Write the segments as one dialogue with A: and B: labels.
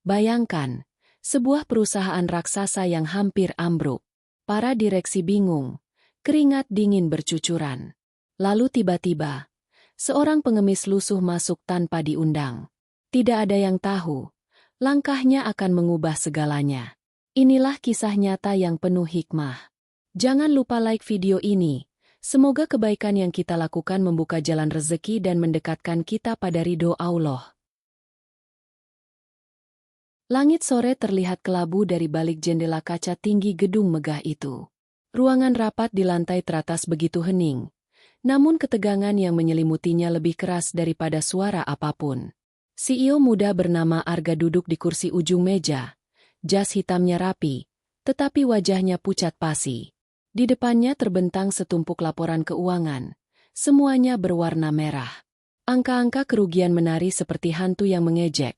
A: Bayangkan, sebuah perusahaan raksasa yang hampir ambruk. Para direksi bingung, keringat dingin bercucuran. Lalu tiba-tiba, seorang pengemis lusuh masuk tanpa diundang. Tidak ada yang tahu, langkahnya akan mengubah segalanya. Inilah kisah nyata yang penuh hikmah. Jangan lupa like video ini. Semoga kebaikan yang kita lakukan membuka jalan rezeki dan mendekatkan kita pada ridho Allah. Langit sore terlihat kelabu dari balik jendela kaca tinggi gedung megah itu. Ruangan rapat di lantai teratas begitu hening, namun ketegangan yang menyelimutinya lebih keras daripada suara apapun. CEO muda bernama Arga duduk di kursi ujung meja. Jas hitamnya rapi, tetapi wajahnya pucat pasi. Di depannya terbentang setumpuk laporan keuangan. Semuanya berwarna merah. Angka-angka kerugian menari seperti hantu yang mengejek,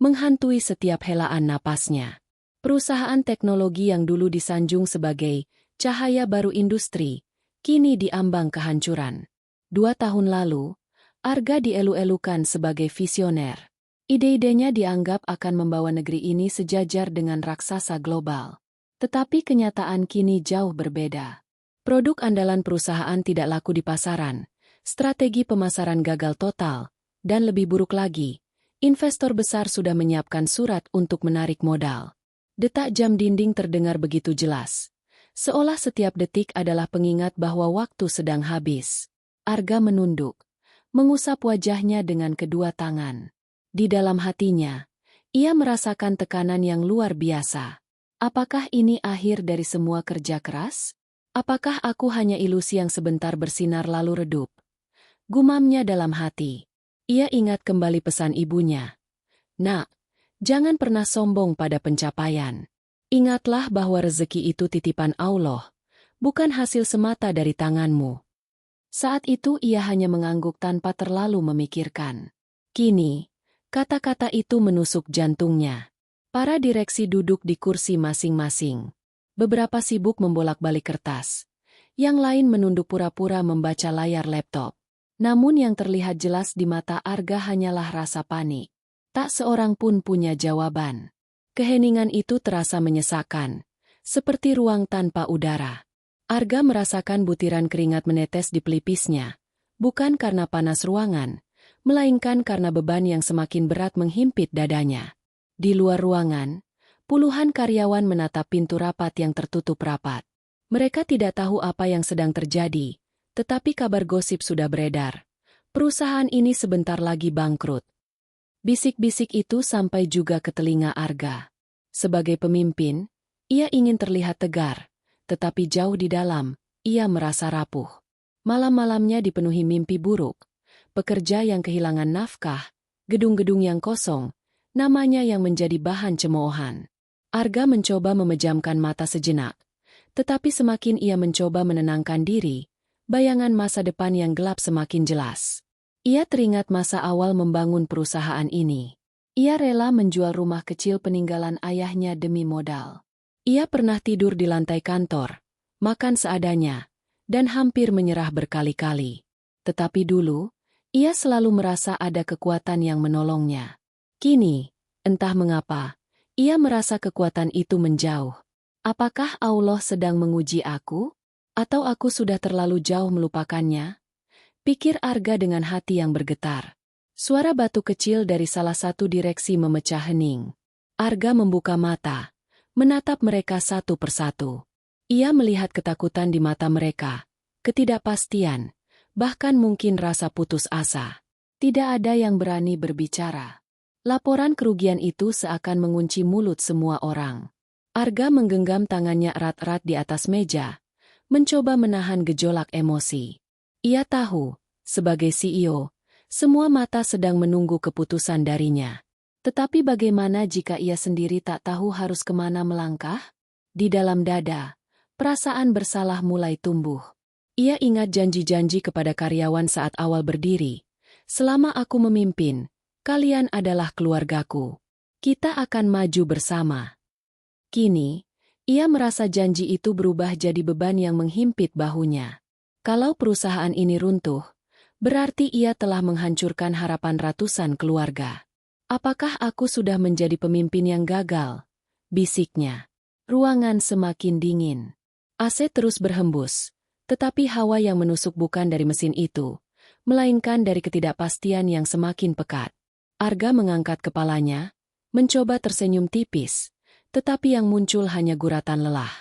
A: menghantui setiap helaan napasnya. Perusahaan teknologi yang dulu disanjung sebagai cahaya baru industri, kini diambang kehancuran. 2 tahun lalu, Arga dielu-elukan sebagai visioner. Ide-idenya dianggap akan membawa negeri ini sejajar dengan raksasa global. Tetapi kenyataan kini jauh berbeda. Produk andalan perusahaan tidak laku di pasaran, strategi pemasaran gagal total, dan lebih buruk lagi, investor besar sudah menyiapkan surat untuk menarik modal. Detak jam dinding terdengar begitu jelas. Seolah setiap detik adalah pengingat bahwa waktu sedang habis. Arga menunduk, mengusap wajahnya dengan kedua tangan. Di dalam hatinya, ia merasakan tekanan yang luar biasa. Apakah ini akhir dari semua kerja keras? Apakah aku hanya ilusi yang sebentar bersinar lalu redup? Gumamnya dalam hati. Ia ingat kembali pesan ibunya. Nak, jangan pernah sombong pada pencapaian. Ingatlah bahwa rezeki itu titipan Allah, bukan hasil semata dari tanganmu. Saat itu ia hanya mengangguk tanpa terlalu memikirkan. Kini, kata-kata itu menusuk jantungnya. Para direksi duduk di kursi masing-masing. Beberapa sibuk membolak-balik kertas. Yang lain menunduk pura-pura membaca layar laptop. Namun yang terlihat jelas di mata Arga hanyalah rasa panik. Tak seorang pun punya jawaban. Keheningan itu terasa menyesakkan, seperti ruang tanpa udara. Arga merasakan butiran keringat menetes di pelipisnya, bukan karena panas ruangan, melainkan karena beban yang semakin berat menghimpit dadanya. Di luar ruangan, puluhan karyawan menatap pintu rapat yang tertutup rapat. Mereka tidak tahu apa yang sedang terjadi, tetapi kabar gosip sudah beredar. Perusahaan ini sebentar lagi bangkrut. Bisik-bisik itu sampai juga ke telinga Arga. Sebagai pemimpin, ia ingin terlihat tegar, tetapi jauh di dalam, ia merasa rapuh. Malam-malamnya dipenuhi mimpi buruk, pekerja yang kehilangan nafkah, gedung-gedung yang kosong, namanya yang menjadi bahan cemoohan. Arga mencoba memejamkan mata sejenak, tetapi semakin ia mencoba menenangkan diri, bayangan masa depan yang gelap semakin jelas. Ia teringat masa awal membangun perusahaan ini. Ia rela menjual rumah kecil peninggalan ayahnya demi modal. Ia pernah tidur di lantai kantor, makan seadanya, dan hampir menyerah berkali-kali. Tetapi dulu, ia selalu merasa ada kekuatan yang menolongnya. Kini, entah mengapa, ia merasa kekuatan itu menjauh. Apakah Allah sedang menguji aku? Atau aku sudah terlalu jauh melupakannya? Pikir Arga dengan hati yang bergetar. Suara batu kecil dari salah satu direksi memecah hening. Arga membuka mata, menatap mereka satu persatu. Ia melihat ketakutan di mata mereka, ketidakpastian, bahkan mungkin rasa putus asa. Tidak ada yang berani berbicara. Laporan kerugian itu seakan mengunci mulut semua orang. Arga menggenggam tangannya erat-erat di atas meja, mencoba menahan gejolak emosi. Ia tahu, sebagai CEO, semua mata sedang menunggu keputusan darinya. Tetapi bagaimana jika ia sendiri tak tahu harus kemana melangkah? Di dalam dada, perasaan bersalah mulai tumbuh. Ia ingat janji-janji kepada karyawan saat awal berdiri. Selama aku memimpin, kalian adalah keluargaku. Kita akan maju bersama. Kini, ia merasa janji itu berubah jadi beban yang menghimpit bahunya. Kalau perusahaan ini runtuh, berarti ia telah menghancurkan harapan ratusan keluarga. Apakah aku sudah menjadi pemimpin yang gagal? Bisiknya. Ruangan semakin dingin. AC terus berhembus, tetapi hawa yang menusuk bukan dari mesin itu, melainkan dari ketidakpastian yang semakin pekat. Arga mengangkat kepalanya, mencoba tersenyum tipis, tetapi yang muncul hanya guratan lelah.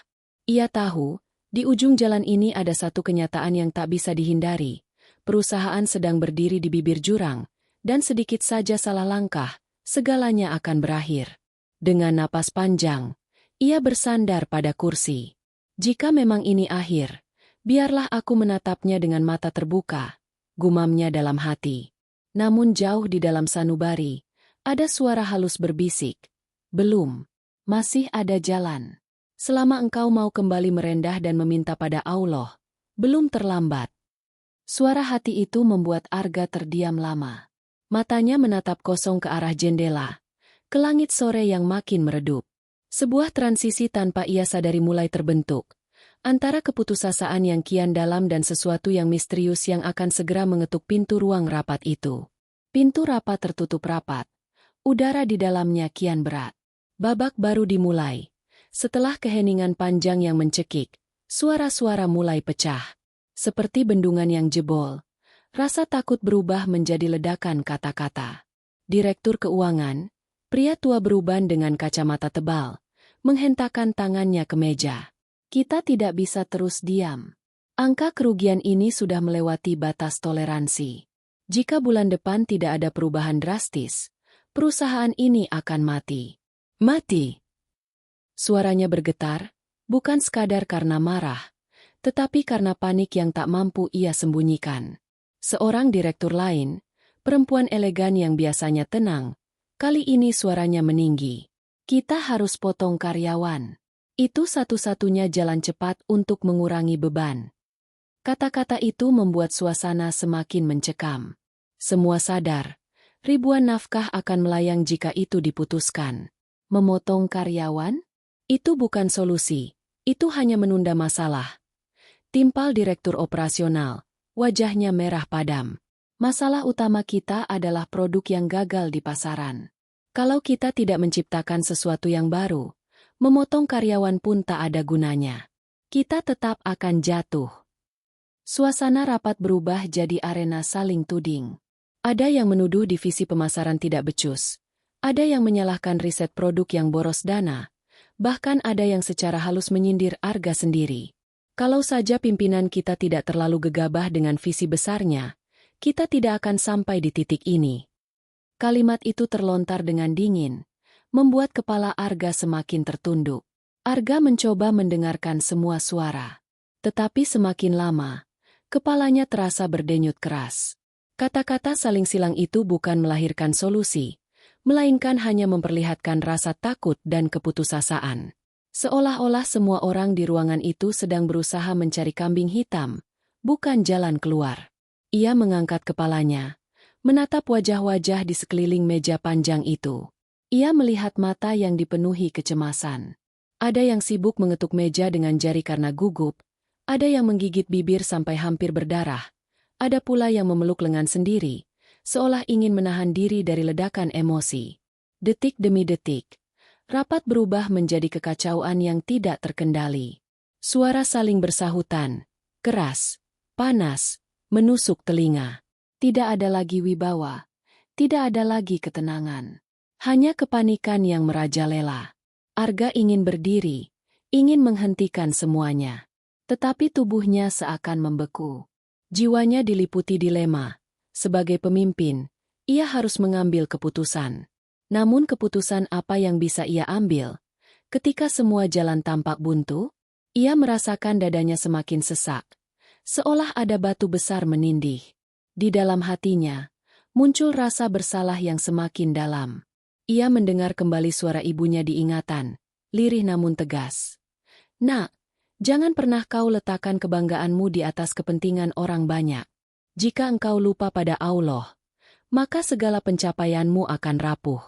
A: Ia tahu, di ujung jalan ini ada satu kenyataan yang tak bisa dihindari. Perusahaan sedang berdiri di bibir jurang, dan sedikit saja salah langkah, segalanya akan berakhir. Dengan napas panjang, ia bersandar pada kursi. Jika memang ini akhir, biarlah aku menatapnya dengan mata terbuka, gumamnya dalam hati. Namun jauh di dalam sanubari, ada suara halus berbisik. Belum. Masih ada jalan. Selama engkau mau kembali merendah dan meminta pada Allah, belum terlambat. Suara hati itu membuat Arga terdiam lama. Matanya menatap kosong ke arah jendela, ke langit sore yang makin meredup. Sebuah transisi tanpa ia sadari mulai terbentuk, antara keputusasaan yang kian dalam dan sesuatu yang misterius yang akan segera mengetuk pintu ruang rapat itu. Pintu rapat tertutup rapat. Udara di dalamnya kian berat. Babak baru dimulai. Setelah keheningan panjang yang mencekik, suara-suara mulai pecah. Seperti bendungan yang jebol, rasa takut berubah menjadi ledakan kata-kata. Direktur keuangan, pria tua beruban dengan kacamata tebal, menghentakkan tangannya ke meja. Kita tidak bisa terus diam. Angka kerugian ini sudah melewati batas toleransi. Jika bulan depan tidak ada perubahan drastis, perusahaan ini akan mati. Mati. Suaranya bergetar, bukan sekadar karena marah, tetapi karena panik yang tak mampu ia sembunyikan. Seorang direktur lain, perempuan elegan yang biasanya tenang, kali ini suaranya meninggi. Kita harus potong karyawan. Itu satu-satunya jalan cepat untuk mengurangi beban. Kata-kata itu membuat suasana semakin mencekam. Semua sadar, ribuan nafkah akan melayang jika itu diputuskan. Memotong karyawan? Itu bukan solusi, itu hanya menunda masalah. Timpal direktur operasional, wajahnya merah padam. Masalah utama kita adalah produk yang gagal di pasaran. Kalau kita tidak menciptakan sesuatu yang baru, memotong karyawan pun tak ada gunanya. Kita tetap akan jatuh. Suasana rapat berubah jadi arena saling tuding. Ada yang menuduh divisi pemasaran tidak becus. Ada yang menyalahkan riset produk yang boros dana. Bahkan ada yang secara halus menyindir Arga sendiri. Kalau saja pimpinan kita tidak terlalu gegabah dengan visi besarnya, kita tidak akan sampai di titik ini. Kalimat itu terlontar dengan dingin, membuat kepala Arga semakin tertunduk. Arga mencoba mendengarkan semua suara. Tetapi semakin lama, kepalanya terasa berdenyut keras. Kata-kata saling silang itu bukan melahirkan solusi, melainkan hanya memperlihatkan rasa takut dan keputusasaan. Seolah-olah semua orang di ruangan itu sedang berusaha mencari kambing hitam, bukan jalan keluar. Ia mengangkat kepalanya, menatap wajah-wajah di sekeliling meja panjang itu. Ia melihat mata yang dipenuhi kecemasan. Ada yang sibuk mengetuk meja dengan jari karena gugup, ada yang menggigit bibir sampai hampir berdarah, ada pula yang memeluk lengan sendiri, seolah ingin menahan diri dari ledakan emosi. Detik demi detik, rapat berubah menjadi kekacauan yang tidak terkendali. Suara saling bersahutan, keras, panas, menusuk telinga. Tidak ada lagi wibawa, tidak ada lagi ketenangan. Hanya kepanikan yang merajalela. Arga ingin berdiri, ingin menghentikan semuanya. Tetapi tubuhnya seakan membeku. Jiwanya diliputi dilema. Sebagai pemimpin, ia harus mengambil keputusan. Namun keputusan apa yang bisa ia ambil? Ketika semua jalan tampak buntu, ia merasakan dadanya semakin sesak. Seolah ada batu besar menindih. Di dalam hatinya, muncul rasa bersalah yang semakin dalam. Ia mendengar kembali suara ibunya diingatan, lirih namun tegas. Nak, jangan pernah kau letakkan kebanggaanmu di atas kepentingan orang banyak. Jika engkau lupa pada Allah, maka segala pencapaianmu akan rapuh.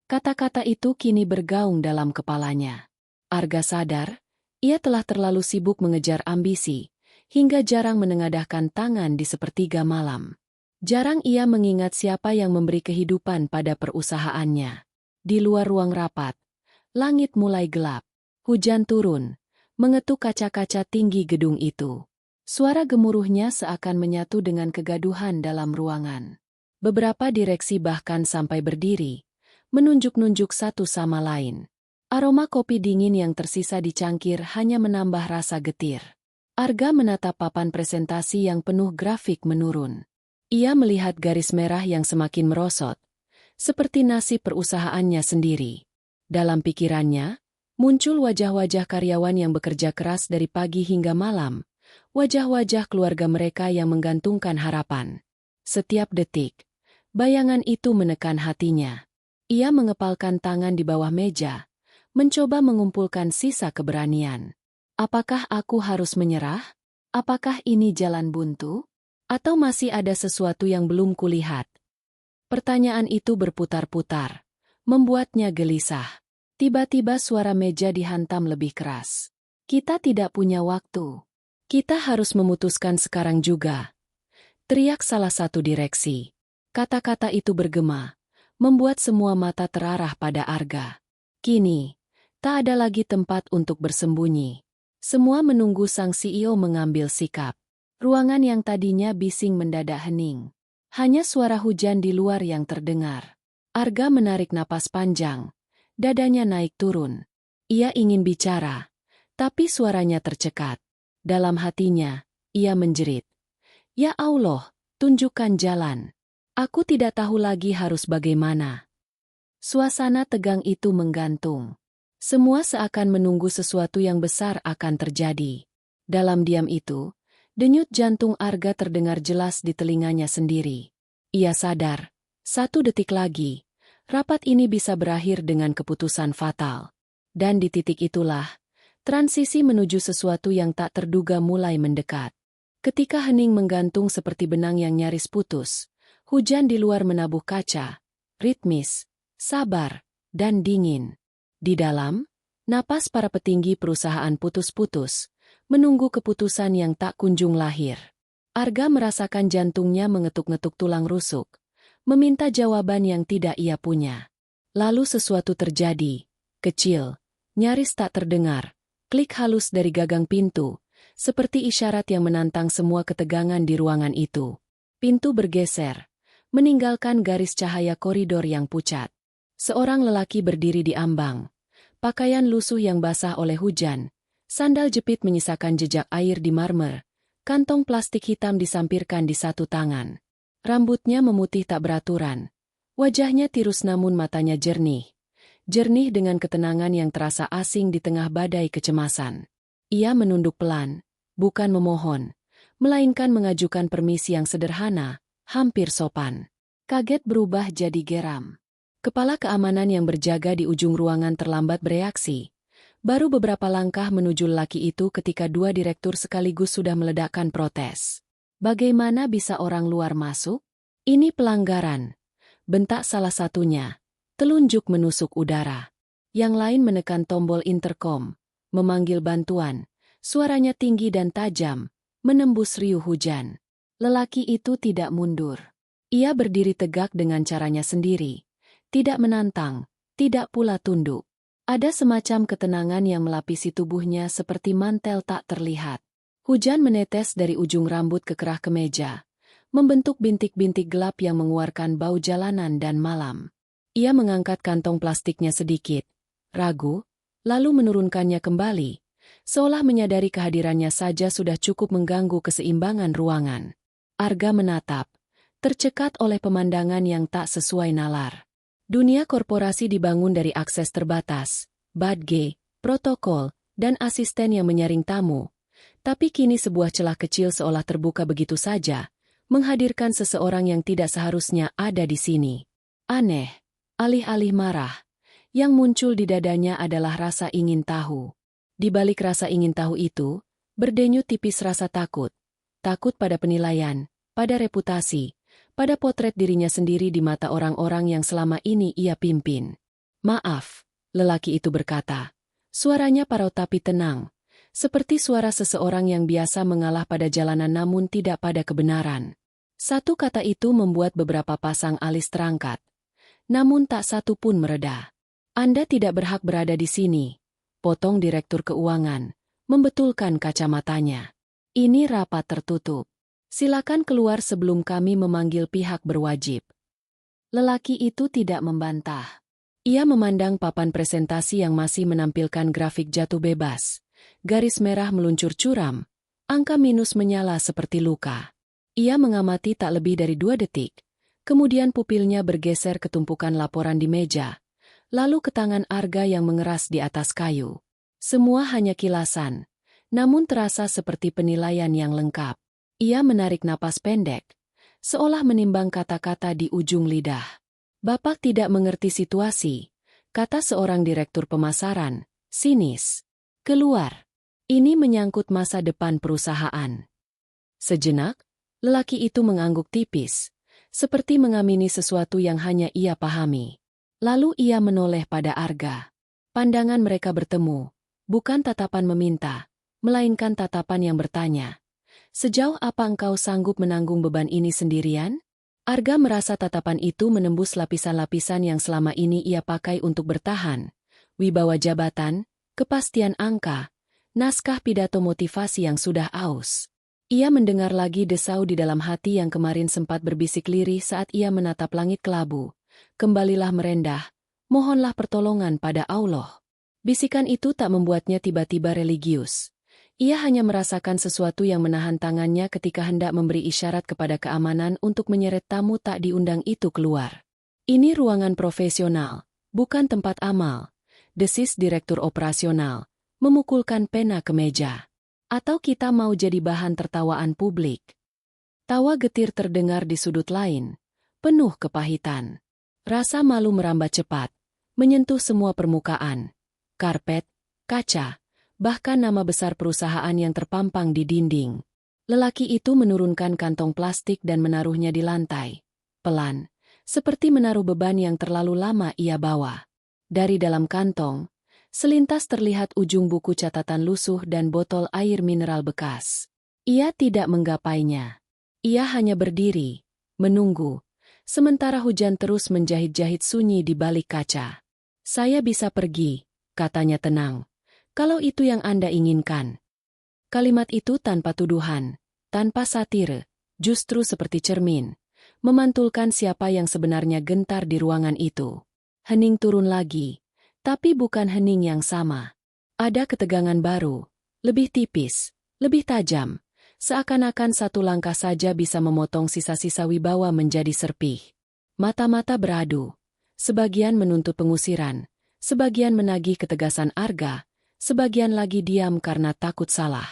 A: Kata-kata itu kini bergaung dalam kepalanya. Arga sadar, ia telah terlalu sibuk mengejar ambisi, hingga jarang menengadahkan tangan di sepertiga malam. Jarang ia mengingat siapa yang memberi kehidupan pada perusahaannya. Di luar ruang rapat, langit mulai gelap. Hujan turun, mengetuk kaca-kaca tinggi gedung itu. Suara gemuruhnya seakan menyatu dengan kegaduhan dalam ruangan. Beberapa direksi bahkan sampai berdiri, menunjuk-nunjuk satu sama lain. Aroma kopi dingin yang tersisa di cangkir hanya menambah rasa getir. Arga menatap papan presentasi yang penuh grafik menurun. Ia melihat garis merah yang semakin merosot, seperti nasib perusahaannya sendiri. Dalam pikirannya, muncul wajah-wajah karyawan yang bekerja keras dari pagi hingga malam, wajah-wajah keluarga mereka yang menggantungkan harapan. Setiap detik, bayangan itu menekan hatinya. Ia mengepalkan tangan di bawah meja, mencoba mengumpulkan sisa keberanian. Apakah aku harus menyerah? Apakah ini jalan buntu? Atau masih ada sesuatu yang belum kulihat? Pertanyaan itu berputar-putar, membuatnya gelisah. Tiba-tiba suara meja dihantam lebih keras. Kita tidak punya waktu. Kita harus memutuskan sekarang juga. Teriak salah satu direksi. Kata-kata itu bergema, membuat semua mata terarah pada Arga. Kini, tak ada lagi tempat untuk bersembunyi. Semua menunggu sang CEO mengambil sikap. Ruangan yang tadinya bising mendadak hening. Hanya suara hujan di luar yang terdengar. Arga menarik napas panjang. Dadanya naik turun. Ia ingin bicara, tapi suaranya tercekat. Dalam hatinya, ia menjerit. Ya Allah, tunjukkan jalan. Aku tidak tahu lagi harus bagaimana. Suasana tegang itu menggantung. Semua seakan menunggu sesuatu yang besar akan terjadi. Dalam diam itu, denyut jantung Arga terdengar jelas di telinganya sendiri. Ia sadar, 1 detik lagi, rapat ini bisa berakhir dengan keputusan fatal. Dan di titik itulah, transisi menuju sesuatu yang tak terduga mulai mendekat. Ketika hening menggantung seperti benang yang nyaris putus, hujan di luar menabuh kaca, ritmis, sabar, dan dingin. Di dalam, napas para petinggi perusahaan putus-putus, menunggu keputusan yang tak kunjung lahir. Arga merasakan jantungnya mengetuk-ngetuk tulang rusuk, meminta jawaban yang tidak ia punya. Lalu sesuatu terjadi, kecil, nyaris tak terdengar, klik halus dari gagang pintu, seperti isyarat yang menantang semua ketegangan di ruangan itu. Pintu bergeser, meninggalkan garis cahaya koridor yang pucat. Seorang lelaki berdiri di ambang. Pakaian lusuh yang basah oleh hujan, sandal jepit menyisakan jejak air di marmer, kantong plastik hitam disampirkan di satu tangan. Rambutnya memutih tak beraturan. Wajahnya tirus namun matanya jernih. Jernih dengan ketenangan yang terasa asing di tengah badai kecemasan. Ia menunduk pelan, bukan memohon, melainkan mengajukan permisi yang sederhana, hampir sopan. Kaget berubah jadi geram. Kepala keamanan yang berjaga di ujung ruangan terlambat bereaksi. Baru beberapa langkah menuju lelaki itu ketika 2 direktur sekaligus sudah meledakkan protes. Bagaimana bisa orang luar masuk? Ini pelanggaran. Bentak salah satunya. Telunjuk menusuk udara. Yang lain menekan tombol intercom, memanggil bantuan. Suaranya tinggi dan tajam, menembus riuh hujan. Lelaki itu tidak mundur. Ia berdiri tegak dengan caranya sendiri. Tidak menantang, tidak pula tunduk. Ada semacam ketenangan yang melapisi tubuhnya seperti mantel tak terlihat. Hujan menetes dari ujung rambut ke kerah kemeja, membentuk bintik-bintik gelap yang mengeluarkan bau jalanan dan malam. Ia mengangkat kantong plastiknya sedikit, ragu, lalu menurunkannya kembali, seolah menyadari kehadirannya saja sudah cukup mengganggu keseimbangan ruangan. Arga menatap, tercekat oleh pemandangan yang tak sesuai nalar. Dunia korporasi dibangun dari akses terbatas, badge, protokol, dan asisten yang menyaring tamu. Tapi kini sebuah celah kecil seolah terbuka begitu saja, menghadirkan seseorang yang tidak seharusnya ada di sini. Aneh, alih-alih marah, yang muncul di dadanya adalah rasa ingin tahu. Di balik rasa ingin tahu itu, berdenyut tipis rasa takut. Takut pada penilaian, pada reputasi, pada potret dirinya sendiri di mata orang-orang yang selama ini ia pimpin. Maaf, lelaki itu berkata. Suaranya parau tapi tenang, seperti suara seseorang yang biasa mengalah pada jalanan namun tidak pada kebenaran. Satu kata itu membuat beberapa pasang alis terangkat. Namun tak satu pun mereda. Anda tidak berhak berada di sini, potong Direktur Keuangan, membetulkan kacamatanya. Ini rapat tertutup. Silakan keluar sebelum kami memanggil pihak berwajib. Lelaki itu tidak membantah. Ia memandang papan presentasi yang masih menampilkan grafik jatuh bebas. Garis merah meluncur curam, angka minus menyala seperti luka. Ia mengamati tak lebih dari 2 detik. Kemudian pupilnya bergeser ke tumpukan laporan di meja, lalu ke tangan Arga yang mengeras di atas kayu. Semua hanya kilasan, namun terasa seperti penilaian yang lengkap. Ia menarik napas pendek, seolah menimbang kata-kata di ujung lidah. Bapak tidak mengerti situasi, kata seorang direktur pemasaran, sinis. Keluar. Ini menyangkut masa depan perusahaan. Sejenak, lelaki itu mengangguk tipis, seperti mengamini sesuatu yang hanya ia pahami. Lalu ia menoleh pada Arga. Pandangan mereka bertemu, bukan tatapan meminta, melainkan tatapan yang bertanya. Sejauh apa engkau sanggup menanggung beban ini sendirian? Arga merasa tatapan itu menembus lapisan-lapisan yang selama ini ia pakai untuk bertahan. Wibawa jabatan, kepastian angka, naskah pidato motivasi yang sudah aus. Ia mendengar lagi desau di dalam hati yang kemarin sempat berbisik lirih saat ia menatap langit kelabu. Kembalilah merendah, mohonlah pertolongan pada Allah. Bisikan itu tak membuatnya tiba-tiba religius. Ia hanya merasakan sesuatu yang menahan tangannya ketika hendak memberi isyarat kepada keamanan untuk menyeret tamu tak diundang itu keluar. Ini ruangan profesional, bukan tempat amal, desis Direktur Operasional, memukulkan pena ke meja. Atau kita mau jadi bahan tertawaan publik? Tawa getir terdengar di sudut lain, penuh kepahitan. Rasa malu merambat cepat, menyentuh semua permukaan. Karpet, kaca, bahkan nama besar perusahaan yang terpampang di dinding. Lelaki itu menurunkan kantong plastik dan menaruhnya di lantai. Pelan, seperti menaruh beban yang terlalu lama ia bawa. Dari dalam kantong, selintas terlihat ujung buku catatan lusuh dan botol air mineral bekas. Ia tidak menggapainya. Ia hanya berdiri, menunggu, sementara hujan terus menjahit-jahit sunyi di balik kaca. Saya bisa pergi, katanya tenang, kalau itu yang Anda inginkan. Kalimat itu tanpa tuduhan, tanpa satire, justru seperti cermin, memantulkan siapa yang sebenarnya gentar di ruangan itu. Hening turun lagi. Tapi bukan hening yang sama. Ada ketegangan baru, lebih tipis, lebih tajam, seakan-akan satu langkah saja bisa memotong sisa-sisa wibawa menjadi serpih. Mata-mata beradu, sebagian menuntut pengusiran, sebagian menagih ketegasan Arga, sebagian lagi diam karena takut salah.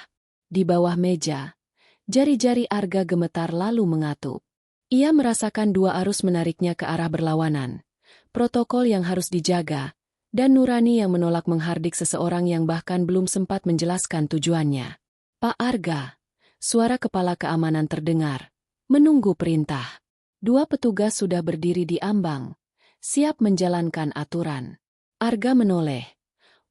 A: Di bawah meja, jari-jari Arga gemetar lalu mengatup. Ia merasakan dua arus menariknya ke arah berlawanan, protokol yang harus dijaga, dan nurani yang menolak menghardik seseorang yang bahkan belum sempat menjelaskan tujuannya. Pak Arga, suara kepala keamanan terdengar, menunggu perintah. Dua petugas sudah berdiri di ambang, siap menjalankan aturan. Arga menoleh.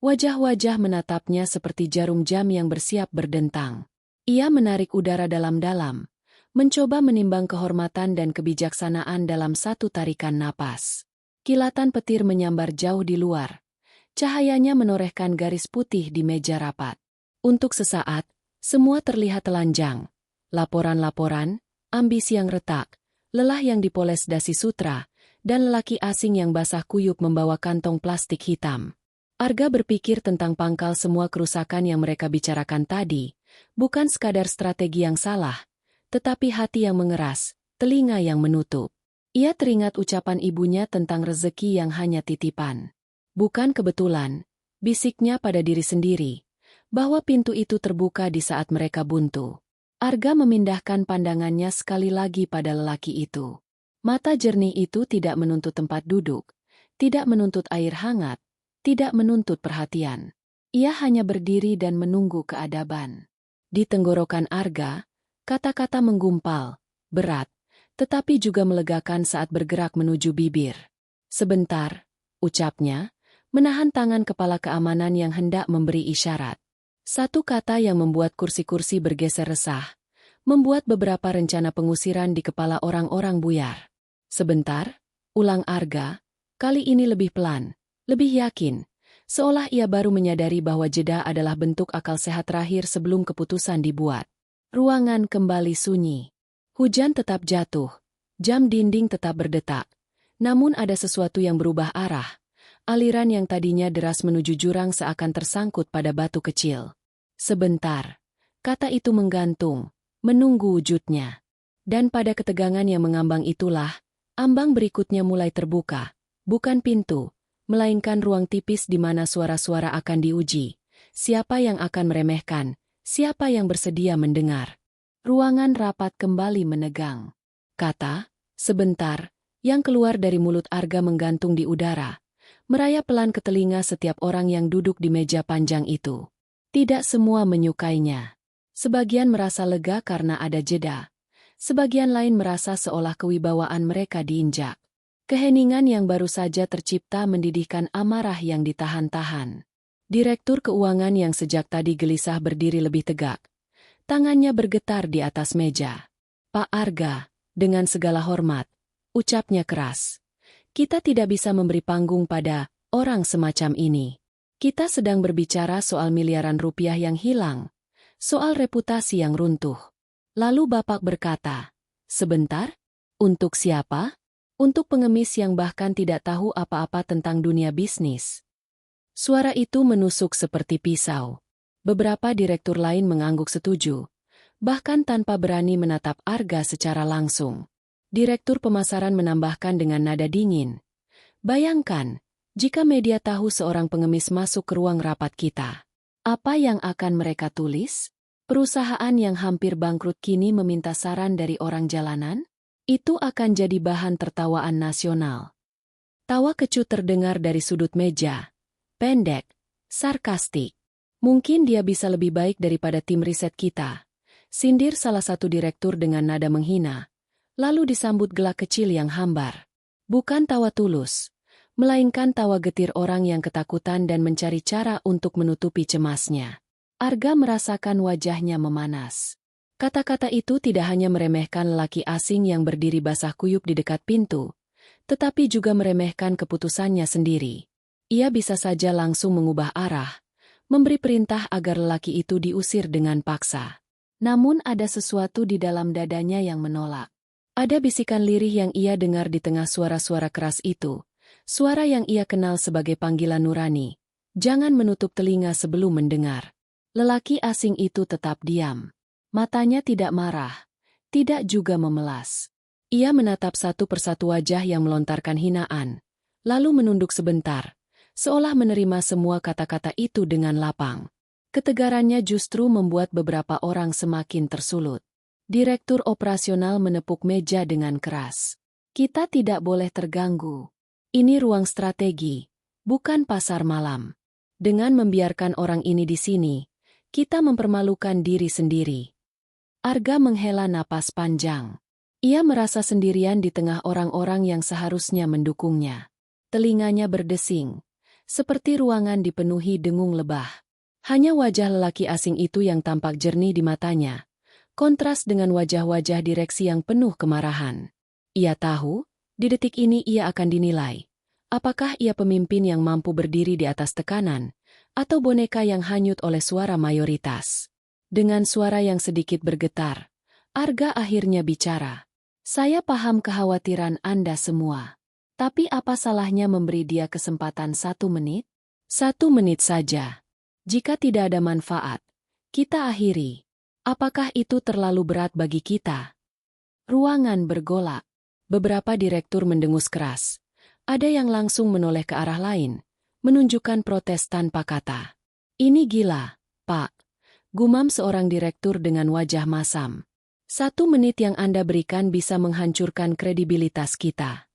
A: Wajah-wajah menatapnya seperti jarum jam yang bersiap berdentang. Ia menarik udara dalam-dalam, mencoba menimbang kehormatan dan kebijaksanaan dalam satu tarikan napas. Kilatan petir menyambar jauh di luar. Cahayanya menorehkan garis putih di meja rapat. Untuk sesaat, semua terlihat telanjang. Laporan-laporan, ambisi yang retak, lelah yang dipoles dasi sutra, dan lelaki asing yang basah kuyup membawa kantong plastik hitam. Arga berpikir tentang pangkal semua kerusakan yang mereka bicarakan tadi, bukan sekadar strategi yang salah, tetapi hati yang mengeras, telinga yang menutup. Ia teringat ucapan ibunya tentang rezeki yang hanya titipan. Bukan kebetulan, bisiknya pada diri sendiri, bahwa pintu itu terbuka di saat mereka buntu. Arga memindahkan pandangannya sekali lagi pada lelaki itu. Mata jernih itu tidak menuntut tempat duduk, tidak menuntut air hangat, tidak menuntut perhatian. Ia hanya berdiri dan menunggu keadaban. Di tenggorokan Arga, kata-kata menggumpal, berat, tetapi juga melegakan saat bergerak menuju bibir. Sebentar, ucapnya, menahan tangan kepala keamanan yang hendak memberi isyarat. Satu kata yang membuat kursi-kursi bergeser resah, membuat beberapa rencana pengusiran di kepala orang-orang buyar. Sebentar, ulang Arga, kali ini lebih pelan, lebih yakin, seolah ia baru menyadari bahwa jeda adalah bentuk akal sehat terakhir sebelum keputusan dibuat. Ruangan kembali sunyi. Hujan tetap jatuh, jam dinding tetap berdetak. Namun ada sesuatu yang berubah arah. Aliran yang tadinya deras menuju jurang seakan tersangkut pada batu kecil. Sebentar, kata itu menggantung, menunggu wujudnya. Dan pada ketegangan yang mengambang itulah, ambang berikutnya mulai terbuka. Bukan pintu, melainkan ruang tipis di mana suara-suara akan diuji. Siapa yang akan meremehkan, siapa yang bersedia mendengar. Ruangan rapat kembali menegang. Kata, sebentar, yang keluar dari mulut Arga menggantung di udara, merayap pelan ke telinga setiap orang yang duduk di meja panjang itu. Tidak semua menyukainya. Sebagian merasa lega karena ada jeda. Sebagian lain merasa seolah kewibawaan mereka diinjak. Keheningan yang baru saja tercipta mendidihkan amarah yang ditahan-tahan. Direktur keuangan yang sejak tadi gelisah berdiri lebih tegak. Tangannya bergetar di atas meja. Pak Arga, dengan segala hormat, ucapnya keras. Kita tidak bisa memberi panggung pada orang semacam ini. Kita sedang berbicara soal miliaran rupiah yang hilang, soal reputasi yang runtuh. Lalu Bapak berkata, sebentar, untuk siapa? Untuk pengemis yang bahkan tidak tahu apa-apa tentang dunia bisnis. Suara itu menusuk seperti pisau. Beberapa direktur lain mengangguk setuju, bahkan tanpa berani menatap Arga secara langsung. Direktur pemasaran menambahkan dengan nada dingin. Bayangkan, jika media tahu seorang pengemis masuk ke ruang rapat kita. Apa yang akan mereka tulis? Perusahaan yang hampir bangkrut kini meminta saran dari orang jalanan? Itu akan jadi bahan tertawaan nasional. Tawa kecut terdengar dari sudut meja. Pendek, sarkastik. Mungkin dia bisa lebih baik daripada tim riset kita. Sindir salah satu direktur dengan nada menghina. Lalu disambut gelak kecil yang hambar. Bukan tawa tulus, melainkan tawa getir orang yang ketakutan dan mencari cara untuk menutupi cemasnya. Arga merasakan wajahnya memanas. Kata-kata itu tidak hanya meremehkan lelaki asing yang berdiri basah kuyup di dekat pintu, tetapi juga meremehkan keputusannya sendiri. Ia bisa saja langsung mengubah arah, memberi perintah agar lelaki itu diusir dengan paksa. Namun ada sesuatu di dalam dadanya yang menolak. Ada bisikan lirih yang ia dengar di tengah suara-suara keras itu, suara yang ia kenal sebagai panggilan nurani. Jangan menutup telinga sebelum mendengar. Lelaki asing itu tetap diam. Matanya tidak marah, tidak juga memelas. Ia menatap satu persatu wajah yang melontarkan hinaan, lalu menunduk sebentar, seolah menerima semua kata-kata itu dengan lapang. Ketegarannya justru membuat beberapa orang semakin tersulut. Direktur operasional menepuk meja dengan keras. Kita tidak boleh terganggu. Ini ruang strategi, bukan pasar malam. Dengan membiarkan orang ini di sini, kita mempermalukan diri sendiri. Arga menghela napas panjang. Ia merasa sendirian di tengah orang-orang yang seharusnya mendukungnya. Telinganya berdesing, seperti ruangan dipenuhi dengung lebah. Hanya wajah lelaki asing itu yang tampak jernih di matanya. Kontras dengan wajah-wajah direksi yang penuh kemarahan. Ia tahu, di detik ini ia akan dinilai. Apakah ia pemimpin yang mampu berdiri di atas tekanan, atau boneka yang hanyut oleh suara mayoritas? Dengan suara yang sedikit bergetar, Arga akhirnya bicara. Saya paham kekhawatiran Anda semua. Tapi apa salahnya memberi dia kesempatan 1 menit? 1 menit saja. Jika tidak ada manfaat, kita akhiri. Apakah itu terlalu berat bagi kita? Ruangan bergolak. Beberapa direktur mendengus keras. Ada yang langsung menoleh ke arah lain, menunjukkan protes tanpa kata. Ini gila, Pak. Gumam seorang direktur dengan wajah masam. 1 menit yang Anda berikan bisa menghancurkan kredibilitas kita.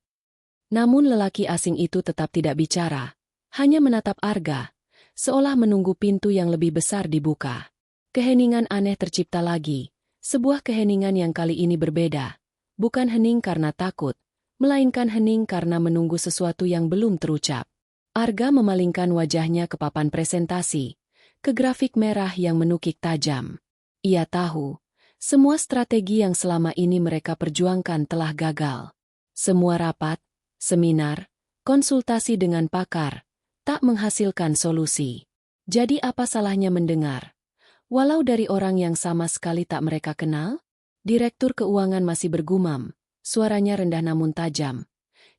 A: Namun lelaki asing itu tetap tidak bicara, hanya menatap Arga, seolah menunggu pintu yang lebih besar dibuka. Keheningan aneh tercipta lagi, sebuah keheningan yang kali ini berbeda. Bukan hening karena takut, melainkan hening karena menunggu sesuatu yang belum terucap. Arga memalingkan wajahnya ke papan presentasi, ke grafik merah yang menukik tajam. Ia tahu, Semua strategi yang selama ini mereka perjuangkan telah gagal. Semua rapat, seminar, konsultasi dengan pakar, tak menghasilkan solusi. Jadi apa salahnya mendengar? Walau dari orang yang sama sekali tak mereka kenal? Direktur keuangan masih bergumam, suaranya rendah namun tajam.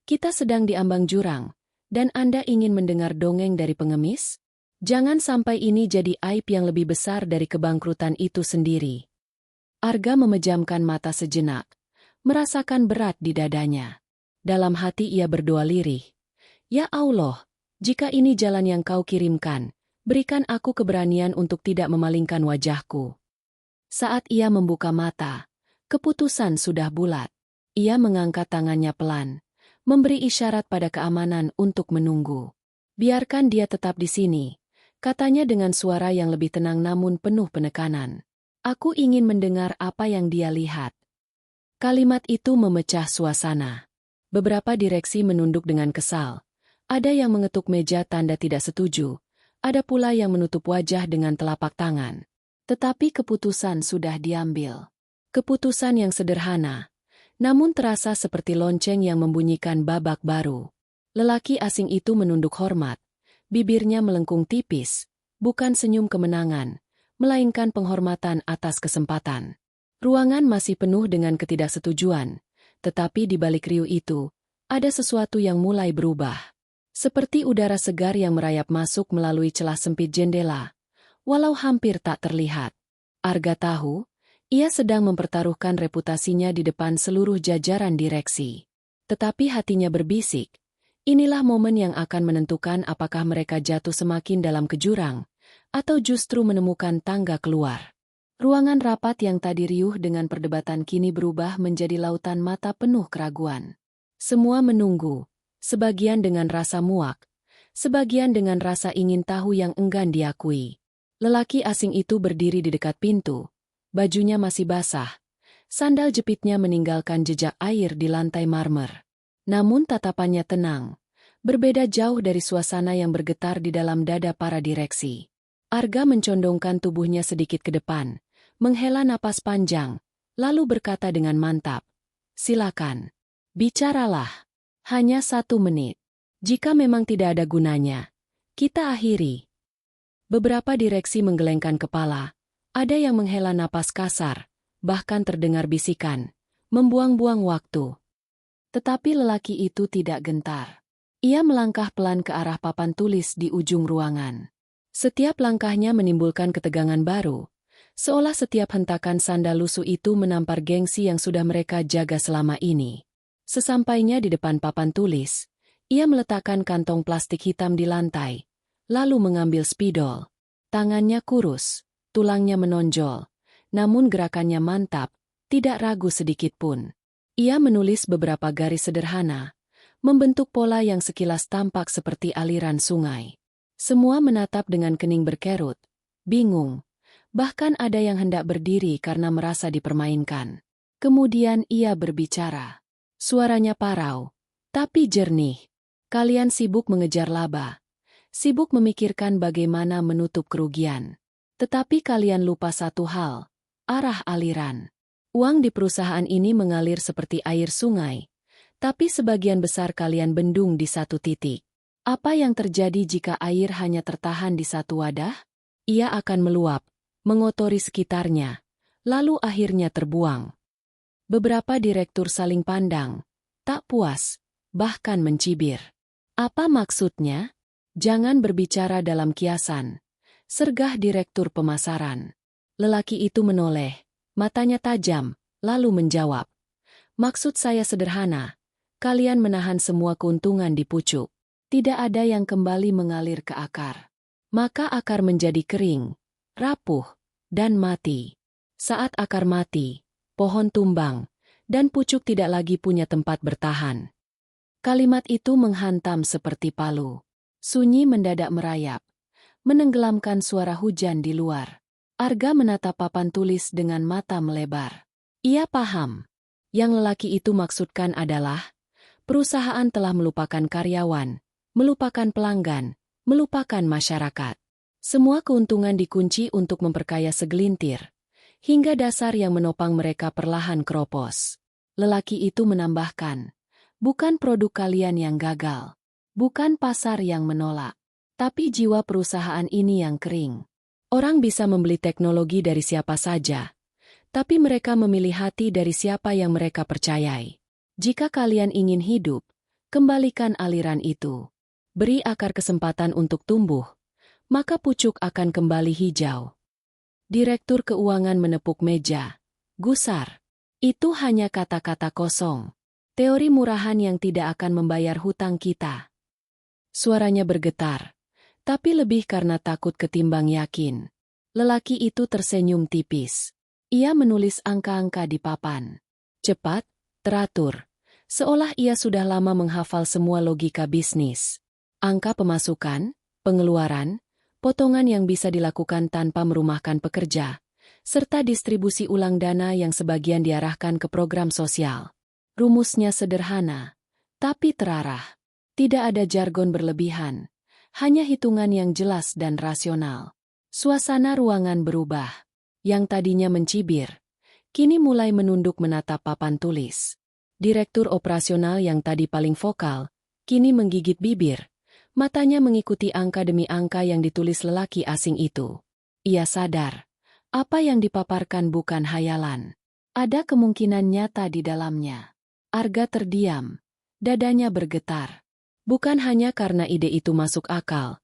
A: Kita sedang diambang jurang, dan Anda ingin mendengar dongeng dari pengemis? Jangan sampai ini jadi aib yang lebih besar dari kebangkrutan itu sendiri. Arga memejamkan mata sejenak, merasakan berat di dadanya. Dalam hati ia berdoa lirih. Ya Allah, jika ini jalan yang kau kirimkan, berikan aku keberanian untuk tidak memalingkan wajahku. Saat ia membuka mata, keputusan sudah bulat. Ia mengangkat tangannya pelan, memberi isyarat pada keamanan untuk menunggu. Biarkan dia tetap di sini, katanya dengan suara yang lebih tenang namun penuh penekanan. Aku ingin mendengar apa yang dia lihat. Kalimat itu memecah suasana. Beberapa direksi menunduk dengan kesal. Ada yang mengetuk meja tanda tidak setuju. Ada pula yang menutup wajah dengan telapak tangan. Tetapi keputusan sudah diambil. Keputusan yang sederhana, namun terasa seperti lonceng yang membunyikan babak baru. Lelaki asing itu menunduk hormat. Bibirnya melengkung tipis, bukan senyum kemenangan, melainkan penghormatan atas kesempatan. Ruangan masih penuh dengan ketidaksetujuan, tetapi di balik riuh itu, ada sesuatu yang mulai berubah. Seperti udara segar yang merayap masuk melalui celah sempit jendela, walau hampir tak terlihat. Arga tahu, ia sedang mempertaruhkan reputasinya di depan seluruh jajaran direksi. Tetapi hatinya berbisik, inilah momen yang akan menentukan apakah mereka jatuh semakin dalam ke jurang, atau justru menemukan tangga keluar. Ruangan rapat yang tadi riuh dengan perdebatan kini berubah menjadi lautan mata penuh keraguan. Semua menunggu, sebagian dengan rasa muak, sebagian dengan rasa ingin tahu yang enggan diakui. Lelaki asing itu berdiri di dekat pintu, bajunya masih basah, sandal jepitnya meninggalkan jejak air di lantai marmer. Namun tatapannya tenang, berbeda jauh dari suasana yang bergetar di dalam dada para direksi. Arga mencondongkan tubuhnya sedikit ke depan, menghela napas panjang, lalu berkata dengan mantap, "Silakan, bicaralah. Hanya 1 menit. Jika memang tidak ada gunanya, kita akhiri." Beberapa direksi menggelengkan kepala, ada yang menghela napas kasar, bahkan terdengar bisikan, membuang-buang waktu. Tetapi lelaki itu tidak gentar. Ia melangkah pelan ke arah papan tulis di ujung ruangan. Setiap langkahnya menimbulkan ketegangan baru, seolah setiap hentakan sandal lusuh itu menampar gengsi yang sudah mereka jaga selama ini. Sesampainya di depan papan tulis, ia meletakkan kantong plastik hitam di lantai, lalu mengambil spidol. Tangannya kurus, tulangnya menonjol, namun gerakannya mantap, tidak ragu sedikit pun. Ia menulis beberapa garis sederhana, membentuk pola yang sekilas tampak seperti aliran sungai. Semua menatap dengan kening berkerut, bingung, bahkan ada yang hendak berdiri karena merasa dipermainkan. Kemudian ia berbicara. Suaranya parau, tapi jernih. Kalian sibuk mengejar laba, sibuk memikirkan bagaimana menutup kerugian. Tetapi kalian lupa satu hal, arah aliran. Uang di perusahaan ini mengalir seperti air sungai, tapi sebagian besar kalian bendung di satu titik. Apa yang terjadi jika air hanya tertahan di satu wadah? Ia akan meluap, mengotori sekitarnya, lalu akhirnya terbuang. Beberapa direktur saling pandang, tak puas, bahkan mencibir. Apa maksudnya? Jangan berbicara dalam kiasan, sergah direktur pemasaran. Lelaki itu menoleh, matanya tajam, lalu menjawab. Maksud saya sederhana, kalian menahan semua keuntungan di pucuk. Tidak ada yang kembali mengalir ke akar. Maka akar menjadi kering, rapuh, dan mati. Saat akar mati, pohon tumbang, dan pucuk tidak lagi punya tempat bertahan. Kalimat itu menghantam seperti palu. Sunyi mendadak merayap, menenggelamkan suara hujan di luar. Arga menatap papan tulis dengan mata melebar. Ia paham. Yang lelaki itu maksudkan adalah, perusahaan telah melupakan karyawan, melupakan pelanggan, melupakan masyarakat. Semua keuntungan dikunci untuk memperkaya segelintir, hingga dasar yang menopang mereka perlahan keropos. Lelaki itu menambahkan, bukan produk kalian yang gagal, bukan pasar yang menolak, tapi jiwa perusahaan ini yang kering. Orang bisa membeli teknologi dari siapa saja, tapi mereka memilih hati dari siapa yang mereka percayai. Jika kalian ingin hidup, kembalikan aliran itu. Beri akar kesempatan untuk tumbuh, maka pucuk akan kembali hijau. Direktur keuangan menepuk meja. Gusar. Itu hanya kata-kata kosong. Teori murahan yang tidak akan membayar hutang kita. Suaranya bergetar, tapi lebih karena takut ketimbang yakin. Lelaki itu tersenyum tipis. Ia menulis angka-angka di papan. Cepat, teratur. Seolah ia sudah lama menghafal semua logika bisnis. Angka pemasukan, pengeluaran, potongan yang bisa dilakukan tanpa merumahkan pekerja, serta distribusi ulang dana yang sebagian diarahkan ke program sosial. Rumusnya sederhana, tapi terarah. Tidak ada jargon berlebihan, hanya hitungan yang jelas dan rasional. Suasana ruangan berubah. Yang tadinya mencibir, kini mulai menunduk menatap papan tulis. Direktur operasional yang tadi paling vokal, kini menggigit bibir. Matanya mengikuti angka demi angka yang ditulis lelaki asing itu. Ia sadar, apa yang dipaparkan bukan hayalan. Ada kemungkinan nyata di dalamnya. Arga terdiam, dadanya bergetar. Bukan hanya karena ide itu masuk akal,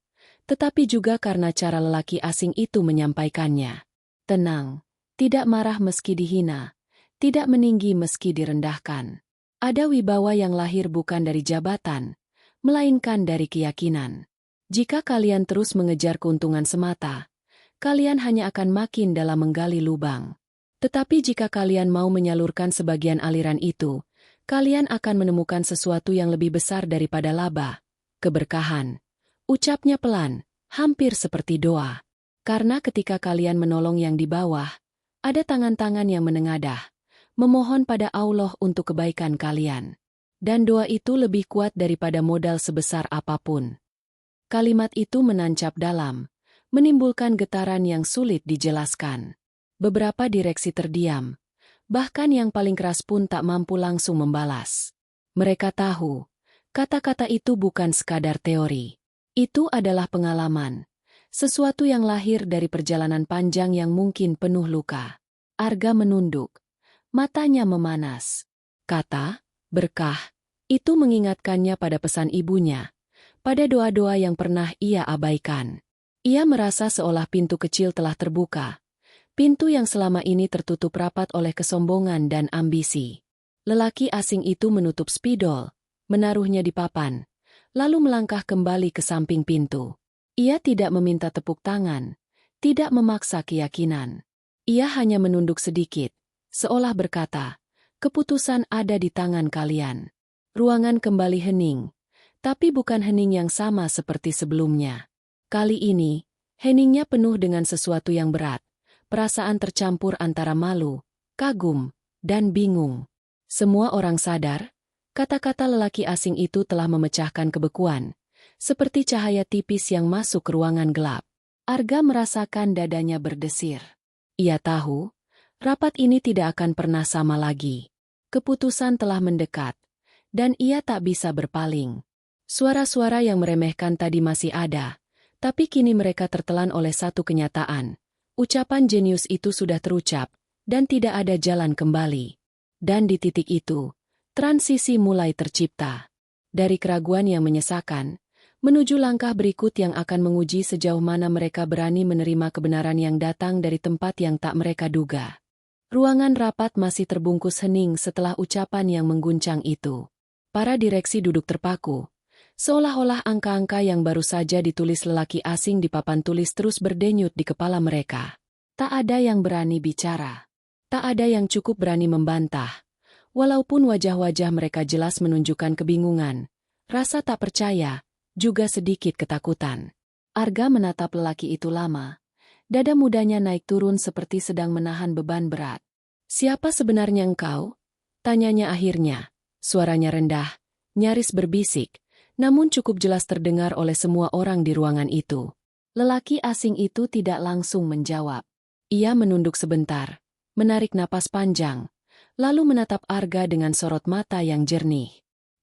A: tetapi juga karena cara lelaki asing itu menyampaikannya. Tenang, tidak marah meski dihina, tidak meninggi meski direndahkan. Ada wibawa yang lahir bukan dari jabatan, melainkan dari keyakinan. Jika kalian terus mengejar keuntungan semata, kalian hanya akan makin dalam menggali lubang. Tetapi jika kalian mau menyalurkan sebagian aliran itu, kalian akan menemukan sesuatu yang lebih besar daripada laba, keberkahan. Ucapnya pelan, hampir seperti doa. Karena ketika kalian menolong yang di bawah, ada tangan-tangan yang menengadah, memohon pada Allah untuk kebaikan kalian. Dan doa itu lebih kuat daripada modal sebesar apapun. Kalimat itu menancap dalam, menimbulkan getaran yang sulit dijelaskan. Beberapa direksi terdiam, bahkan yang paling keras pun tak mampu langsung membalas. Mereka tahu, kata-kata itu bukan sekadar teori. Itu adalah pengalaman, sesuatu yang lahir dari perjalanan panjang yang mungkin penuh luka. Arga menunduk, matanya memanas. Kata, berkah, itu mengingatkannya pada pesan ibunya, pada doa-doa yang pernah ia abaikan. Ia merasa seolah pintu kecil telah terbuka, pintu yang selama ini tertutup rapat oleh kesombongan dan ambisi. Lelaki asing itu menutup spidol, menaruhnya di papan, lalu melangkah kembali ke samping pintu. Ia tidak meminta tepuk tangan, tidak memaksa keyakinan. Ia hanya menunduk sedikit, seolah berkata, keputusan ada di tangan kalian. Ruangan kembali hening, tapi bukan hening yang sama seperti sebelumnya. Kali ini, heningnya penuh dengan sesuatu yang berat, perasaan tercampur antara malu, kagum, dan bingung. Semua orang sadar, kata-kata lelaki asing itu telah memecahkan kebekuan, seperti cahaya tipis yang masuk ke ruangan gelap. Arga merasakan dadanya berdesir. Ia tahu, rapat ini tidak akan pernah sama lagi. Keputusan telah mendekat, dan ia tak bisa berpaling. Suara-suara yang meremehkan tadi masih ada, tapi kini mereka tertelan oleh satu kenyataan. Ucapan jenius itu sudah terucap, dan tidak ada jalan kembali. Dan di titik itu, transisi mulai tercipta. Dari keraguan yang menyesakan, menuju langkah berikut yang akan menguji sejauh mana mereka berani menerima kebenaran yang datang dari tempat yang tak mereka duga. Ruangan rapat masih terbungkus hening setelah ucapan yang mengguncang itu. Para direksi duduk terpaku, seolah-olah angka-angka yang baru saja ditulis lelaki asing di papan tulis terus berdenyut di kepala mereka. Tak ada yang berani bicara. Tak ada yang cukup berani membantah. Walaupun wajah-wajah mereka jelas menunjukkan kebingungan, rasa tak percaya, juga sedikit ketakutan. Arga menatap lelaki itu lama. Dada mudanya naik turun seperti sedang menahan beban berat. Siapa sebenarnya engkau? Tanyanya akhirnya. Suaranya rendah, nyaris berbisik, namun cukup jelas terdengar oleh semua orang di ruangan itu. Lelaki asing itu tidak langsung menjawab. Ia menunduk sebentar, menarik napas panjang, lalu menatap Arga dengan sorot mata yang jernih.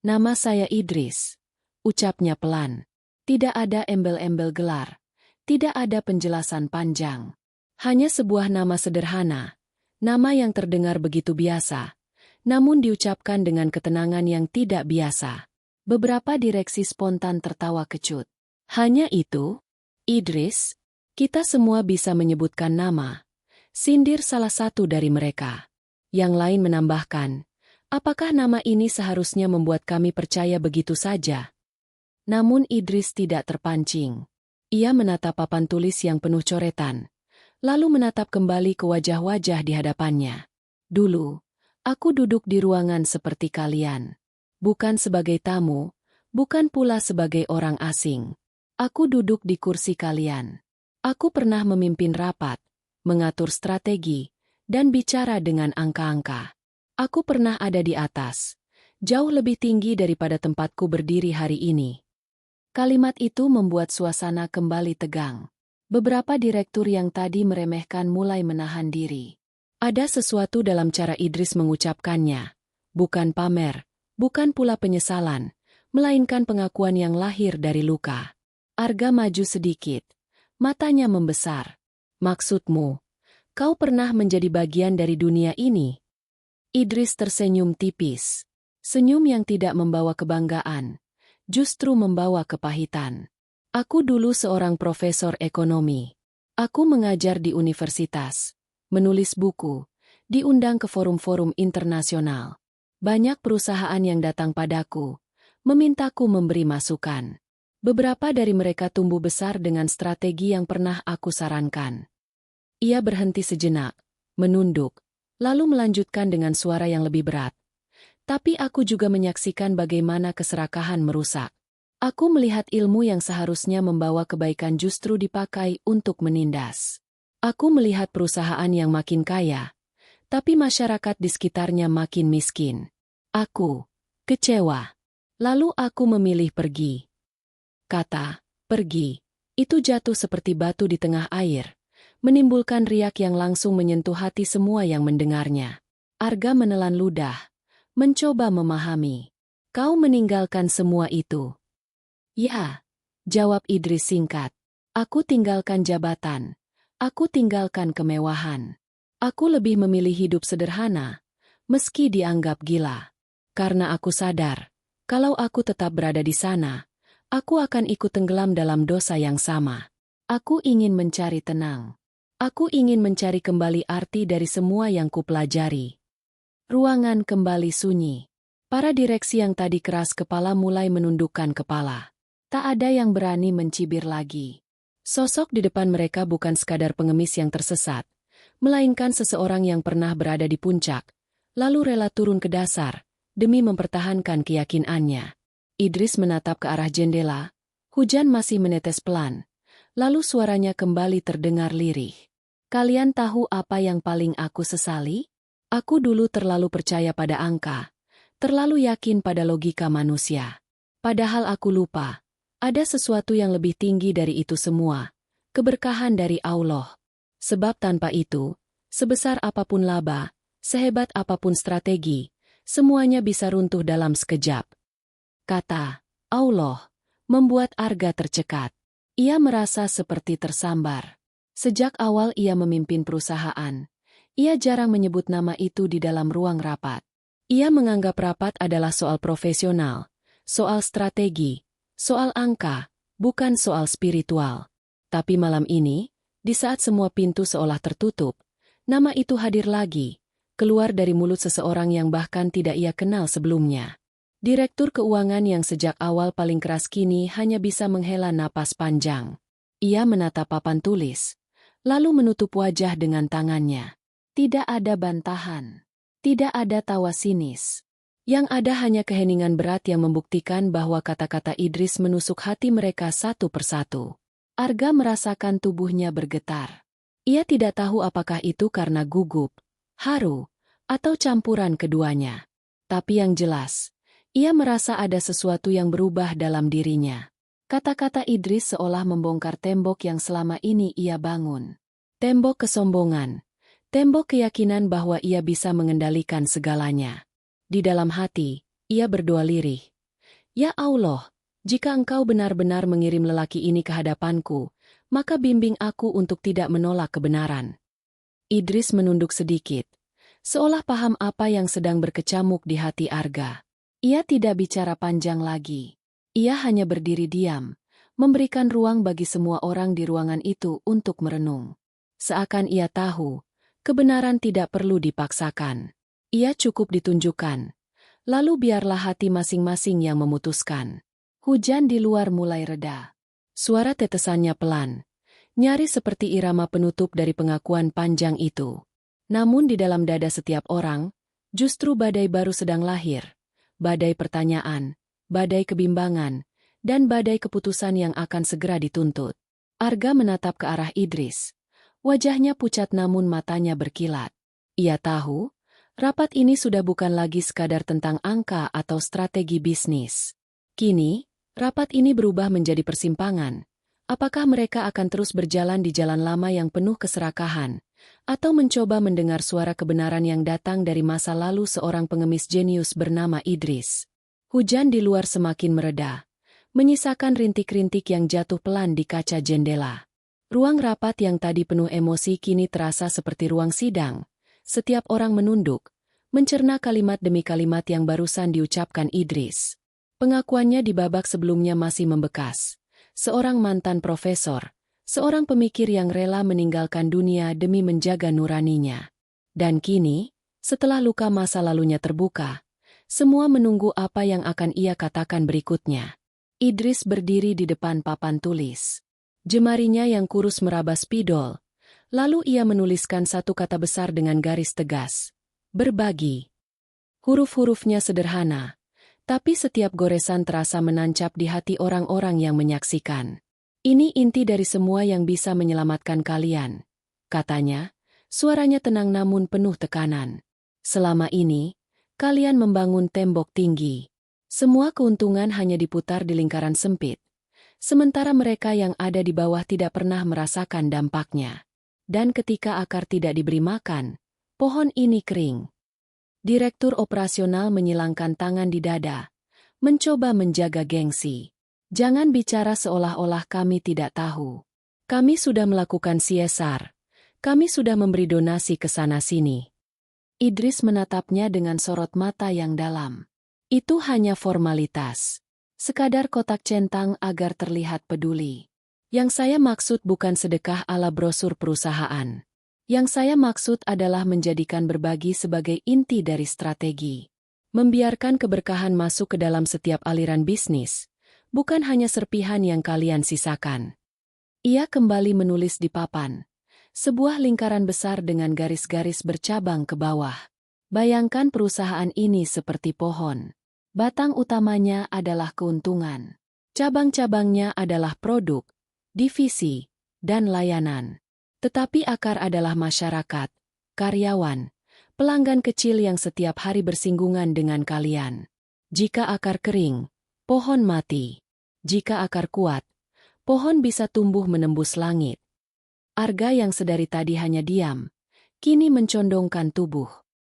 A: "Nama saya Idris," ucapnya pelan. Tidak ada embel-embel gelar. Tidak ada penjelasan panjang. Hanya sebuah nama sederhana. Nama yang terdengar begitu biasa, namun diucapkan dengan ketenangan yang tidak biasa. Beberapa direksi spontan tertawa kecut. "Hanya itu? Idris? Kita semua bisa menyebutkan nama," sindir salah satu dari mereka. Yang lain menambahkan, "Apakah nama ini seharusnya membuat kami percaya begitu saja?" Namun Idris tidak terpancing. Ia menatap papan tulis yang penuh coretan, lalu menatap kembali ke wajah-wajah di hadapannya. "Dulu, aku duduk di ruangan seperti kalian. Bukan sebagai tamu, bukan pula sebagai orang asing. Aku duduk di kursi kalian. Aku pernah memimpin rapat, mengatur strategi, dan bicara dengan angka-angka. Aku pernah ada di atas, jauh lebih tinggi daripada tempatku berdiri hari ini." Kalimat itu membuat suasana kembali tegang. Beberapa direktur yang tadi meremehkan mulai menahan diri. Ada sesuatu dalam cara Idris mengucapkannya. Bukan pamer, bukan pula penyesalan, melainkan pengakuan yang lahir dari luka. Arga maju sedikit. Matanya membesar. "Maksudmu, kau pernah menjadi bagian dari dunia ini?" Idris tersenyum tipis. Senyum yang tidak membawa kebanggaan, justru membawa kepahitan. "Aku dulu seorang profesor ekonomi. Aku mengajar di universitas, menulis buku, diundang ke forum-forum internasional. Banyak perusahaan yang datang padaku, memintaku memberi masukan. Beberapa dari mereka tumbuh besar dengan strategi yang pernah aku sarankan." Ia berhenti sejenak, menunduk, lalu melanjutkan dengan suara yang lebih berat. "Tapi aku juga menyaksikan bagaimana keserakahan merusak. Aku melihat ilmu yang seharusnya membawa kebaikan justru dipakai untuk menindas. Aku melihat perusahaan yang makin kaya, tapi masyarakat di sekitarnya makin miskin. Aku kecewa. Lalu aku memilih pergi." Kata "pergi" itu jatuh seperti batu di tengah air, menimbulkan riak yang langsung menyentuh hati semua yang mendengarnya. Arga menelan ludah, mencoba memahami. "Kau meninggalkan semua itu?" "Ya," jawab Idris singkat. "Aku tinggalkan jabatan. Aku tinggalkan kemewahan. Aku lebih memilih hidup sederhana, meski dianggap gila. Karena aku sadar, kalau aku tetap berada di sana, aku akan ikut tenggelam dalam dosa yang sama. Aku ingin mencari tenang. Aku ingin mencari kembali arti dari semua yang kupelajari." Ruangan kembali sunyi. Para direksi yang tadi keras kepala mulai menundukkan kepala. Tak ada yang berani mencibir lagi. Sosok di depan mereka bukan sekadar pengemis yang tersesat, melainkan seseorang yang pernah berada di puncak, lalu rela turun ke dasar, demi mempertahankan keyakinannya. Idris menatap ke arah jendela, hujan masih menetes pelan, lalu suaranya kembali terdengar lirih. "Kalian tahu apa yang paling aku sesali? Aku dulu terlalu percaya pada angka, terlalu yakin pada logika manusia. Padahal aku lupa, ada sesuatu yang lebih tinggi dari itu semua, keberkahan dari Allah. Sebab tanpa itu, sebesar apapun laba, sehebat apapun strategi, semuanya bisa runtuh dalam sekejap." Kata Allah membuat Arga tercekat. Ia merasa seperti tersambar. Sejak awal ia memimpin perusahaan, ia jarang menyebut nama itu di dalam ruang rapat. Ia menganggap rapat adalah soal profesional, soal strategi, soal angka, bukan soal spiritual. Tapi malam ini, di saat semua pintu seolah tertutup, nama itu hadir lagi, keluar dari mulut seseorang yang bahkan tidak ia kenal sebelumnya. Direktur keuangan yang sejak awal paling keras kini hanya bisa menghela napas panjang. Ia menatap papan tulis, lalu menutup wajah dengan tangannya. Tidak ada bantahan. Tidak ada tawa sinis. Yang ada hanya keheningan berat yang membuktikan bahwa kata-kata Idris menusuk hati mereka satu persatu. Arga merasakan tubuhnya bergetar. Ia tidak tahu apakah itu karena gugup, haru, atau campuran keduanya. Tapi yang jelas, ia merasa ada sesuatu yang berubah dalam dirinya. Kata-kata Idris seolah membongkar tembok yang selama ini ia bangun. Tembok kesombongan, Tembok keyakinan bahwa ia bisa mengendalikan segalanya. Di dalam hati, ia berdoa lirih. Ya Allah, jika Engkau benar-benar mengirim lelaki ini ke hadapanku, maka bimbing aku untuk tidak menolak kebenaran. Idris menunduk sedikit, seolah paham apa yang sedang berkecamuk di hati Arga. Ia tidak bicara panjang lagi. Ia hanya berdiri diam, memberikan ruang bagi semua orang di ruangan itu untuk merenung. Seakan ia tahu, kebenaran tidak perlu dipaksakan. Ia cukup ditunjukkan. Lalu biarlah hati masing-masing yang memutuskan. Hujan di luar mulai reda. Suara tetesannya pelan, nyaris seperti irama penutup dari pengakuan panjang itu. Namun di dalam dada setiap orang, justru badai baru sedang lahir. Badai pertanyaan, badai kebimbangan, dan badai keputusan yang akan segera dituntut. Arga menatap ke arah Idris. Wajahnya pucat namun matanya berkilat. Ia tahu, rapat ini sudah bukan lagi sekadar tentang angka atau strategi bisnis. Kini, rapat ini berubah menjadi persimpangan. Apakah mereka akan terus berjalan di jalan lama yang penuh keserakahan, atau mencoba mendengar suara kebenaran yang datang dari masa lalu seorang pengemis jenius bernama Idris? Hujan di luar semakin mereda, menyisakan rintik-rintik yang jatuh pelan di kaca jendela. Ruang rapat yang tadi penuh emosi kini terasa seperti ruang sidang. Setiap orang menunduk, mencerna kalimat demi kalimat yang barusan diucapkan Idris. Pengakuannya di babak sebelumnya masih membekas. Seorang mantan profesor, seorang pemikir yang rela meninggalkan dunia demi menjaga nuraninya. Dan kini, setelah luka masa lalunya terbuka, semua menunggu apa yang akan ia katakan berikutnya. Idris berdiri di depan papan tulis. Jemarinya yang kurus meraba spidol. Lalu ia menuliskan satu kata besar dengan garis tegas. Berbagi. Huruf-hurufnya sederhana, tapi setiap goresan terasa menancap di hati orang-orang yang menyaksikan. Ini inti dari semua yang bisa menyelamatkan kalian, katanya, suaranya tenang namun penuh tekanan. Selama ini, kalian membangun tembok tinggi. Semua keuntungan hanya diputar di lingkaran sempit, sementara mereka yang ada di bawah tidak pernah merasakan dampaknya. Dan ketika akar tidak diberi makan, pohon ini kering. Direktur operasional menyilangkan tangan di dada, mencoba menjaga gengsi. Jangan bicara seolah-olah kami tidak tahu. Kami sudah melakukan CSR. Kami sudah memberi donasi ke sana-sini. Idris menatapnya dengan sorot mata yang dalam. Itu hanya formalitas. Sekadar kotak centang agar terlihat peduli. Yang saya maksud bukan sedekah ala brosur perusahaan. Yang saya maksud adalah menjadikan berbagi sebagai inti dari strategi. Membiarkan keberkahan masuk ke dalam setiap aliran bisnis, bukan hanya serpihan yang kalian sisakan. Ia kembali menulis di papan. Sebuah lingkaran besar dengan garis-garis bercabang ke bawah. Bayangkan perusahaan ini seperti pohon. Batang utamanya adalah keuntungan. Cabang-cabangnya adalah produk, divisi, dan layanan. Tetapi akar adalah masyarakat, karyawan, pelanggan kecil yang setiap hari bersinggungan dengan kalian. Jika akar kering, pohon mati. Jika akar kuat, pohon bisa tumbuh menembus langit. Arga yang sedari tadi hanya diam, kini mencondongkan tubuh.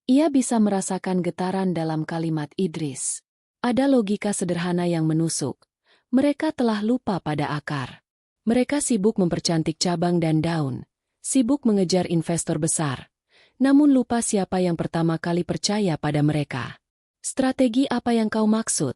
A: Ia bisa merasakan getaran dalam kalimat Idris. Ada logika sederhana yang menusuk. Mereka telah lupa pada akar. Mereka sibuk mempercantik cabang dan daun, sibuk mengejar investor besar, namun lupa siapa yang pertama kali percaya pada mereka. Strategi apa yang kau maksud?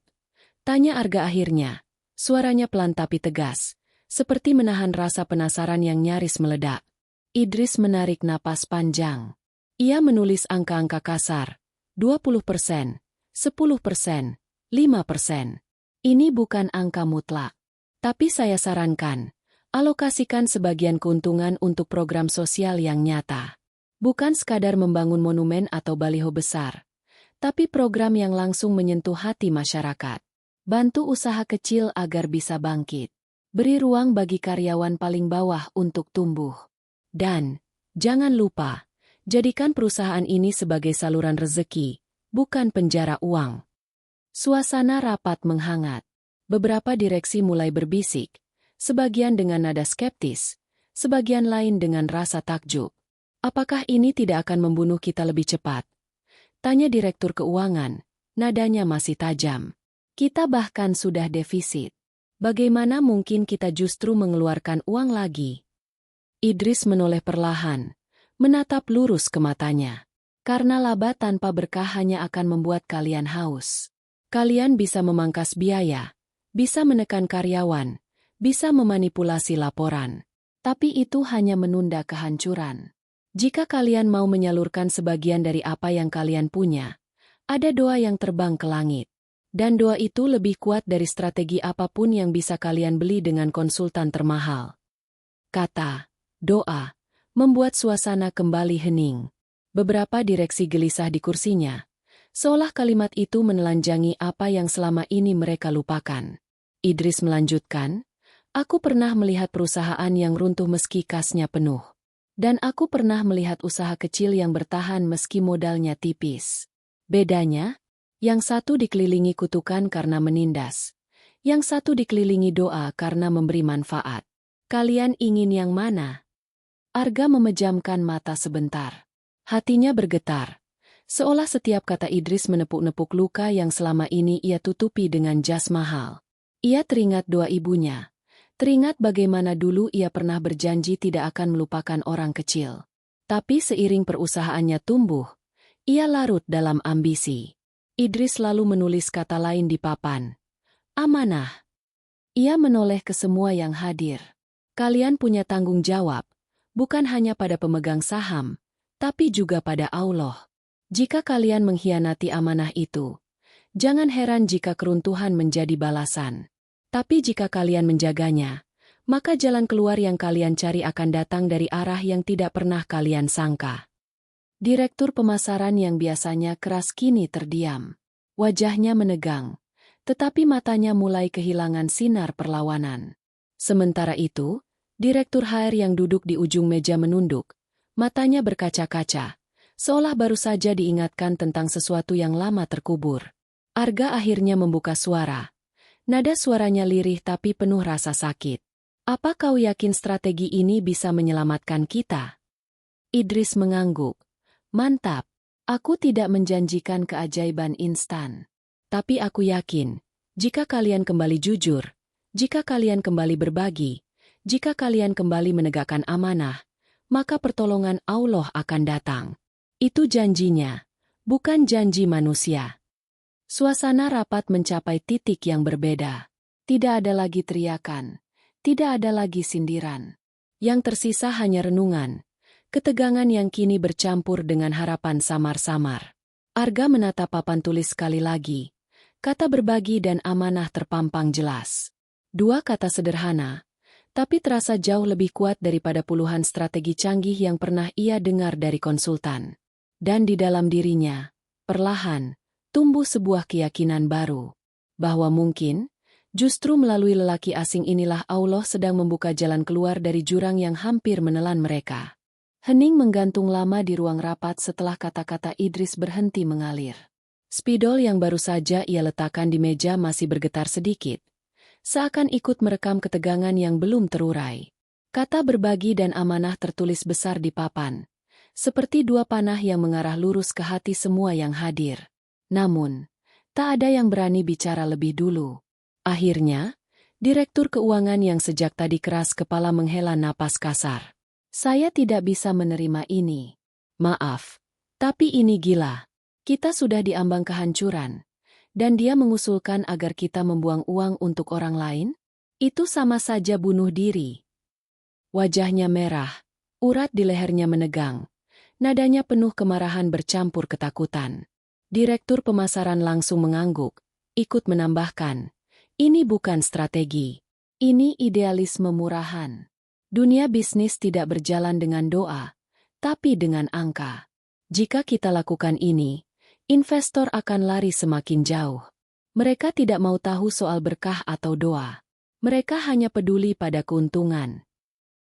A: Tanya Arga akhirnya, suaranya pelan tapi tegas, seperti menahan rasa penasaran yang nyaris meledak. Idris menarik napas panjang. Ia menulis angka-angka kasar, 20%, 10%, 5%. Ini bukan angka mutlak. Tapi saya sarankan, alokasikan sebagian keuntungan untuk program sosial yang nyata. Bukan sekadar membangun monumen atau baliho besar, tapi program yang langsung menyentuh hati masyarakat. Bantu usaha kecil agar bisa bangkit. Beri ruang bagi karyawan paling bawah untuk tumbuh. Dan, jangan lupa, jadikan perusahaan ini sebagai saluran rezeki, bukan penjara uang. Suasana rapat menghangat. Beberapa direksi mulai berbisik, sebagian dengan nada skeptis, sebagian lain dengan rasa takjub. Apakah ini tidak akan membunuh kita lebih cepat? Tanya Direktur Keuangan, nadanya masih tajam. Kita bahkan sudah defisit. Bagaimana mungkin kita justru mengeluarkan uang lagi? Idris menoleh perlahan, menatap lurus ke matanya. Karena laba tanpa berkah hanya akan membuat kalian haus. Kalian bisa memangkas biaya, bisa menekan karyawan, bisa memanipulasi laporan. Tapi itu hanya menunda kehancuran. Jika kalian mau menyalurkan sebagian dari apa yang kalian punya, ada doa yang terbang ke langit. Dan doa itu lebih kuat dari strategi apapun yang bisa kalian beli dengan konsultan termahal. Kata, doa, membuat suasana kembali hening. Beberapa direksi gelisah di kursinya, seolah kalimat itu menelanjangi apa yang selama ini mereka lupakan. Idris melanjutkan, aku pernah melihat perusahaan yang runtuh meski kasnya penuh. Dan aku pernah melihat usaha kecil yang bertahan meski modalnya tipis. Bedanya, yang satu dikelilingi kutukan karena menindas, yang satu dikelilingi doa karena memberi manfaat. Kalian ingin yang mana? Arga memejamkan mata sebentar. Hatinya bergetar, seolah setiap kata Idris menepuk-nepuk luka yang selama ini ia tutupi dengan jas mahal. Ia teringat doa ibunya, teringat bagaimana dulu ia pernah berjanji tidak akan melupakan orang kecil. Tapi seiring perusahaannya tumbuh, ia larut dalam ambisi. Idris lalu menulis kata lain di papan. Amanah. Ia menoleh ke semua yang hadir. Kalian punya tanggung jawab, bukan hanya pada pemegang saham, tapi juga pada Allah. Jika kalian mengkhianati amanah itu, jangan heran jika keruntuhan menjadi balasan. Tapi jika kalian menjaganya, maka jalan keluar yang kalian cari akan datang dari arah yang tidak pernah kalian sangka. Direktur pemasaran yang biasanya keras kini terdiam. Wajahnya menegang, tetapi matanya mulai kehilangan sinar perlawanan. Sementara itu, Direktur HR yang duduk di ujung meja menunduk, matanya berkaca-kaca, seolah baru saja diingatkan tentang sesuatu yang lama terkubur. Arga akhirnya membuka suara. Nada suaranya lirih tapi penuh rasa sakit. Apa kau yakin strategi ini bisa menyelamatkan kita? Idris mengangguk. Mantap, aku tidak menjanjikan keajaiban instan. Tapi aku yakin, jika kalian kembali jujur, jika kalian kembali berbagi, jika kalian kembali menegakkan amanah, maka pertolongan Allah akan datang. Itu janjinya, bukan janji manusia. Suasana rapat mencapai titik yang berbeda. Tidak ada lagi teriakan, tidak ada lagi sindiran. Yang tersisa hanya renungan. Ketegangan yang kini bercampur dengan harapan samar-samar. Arga menatap papan tulis sekali lagi. Kata berbagi dan amanah terpampang jelas. Dua kata sederhana, tapi terasa jauh lebih kuat daripada puluhan strategi canggih yang pernah ia dengar dari konsultan. Dan di dalam dirinya, perlahan, tumbuh sebuah keyakinan baru. Bahwa mungkin, justru melalui lelaki asing inilah Allah sedang membuka jalan keluar dari jurang yang hampir menelan mereka. Hening menggantung lama di ruang rapat setelah kata-kata Idris berhenti mengalir. Spidol yang baru saja ia letakkan di meja masih bergetar sedikit, seakan ikut merekam ketegangan yang belum terurai. Kata berbagi dan amanah tertulis besar di papan, seperti dua panah yang mengarah lurus ke hati semua yang hadir. Namun, tak ada yang berani bicara lebih dulu. Akhirnya, Direktur Keuangan yang sejak tadi keras kepala menghela napas kasar. Saya tidak bisa menerima ini. Maaf, tapi ini gila. Kita sudah diambang kehancuran. Dan dia mengusulkan agar kita membuang uang untuk orang lain? Itu sama saja bunuh diri. Wajahnya merah, urat di lehernya menegang. Nadanya penuh kemarahan bercampur ketakutan. Direktur pemasaran langsung mengangguk, ikut menambahkan. Ini bukan strategi. Ini idealisme murahan. Dunia bisnis tidak berjalan dengan doa, tapi dengan angka. Jika kita lakukan ini, investor akan lari semakin jauh. Mereka tidak mau tahu soal berkah atau doa. Mereka hanya peduli pada keuntungan.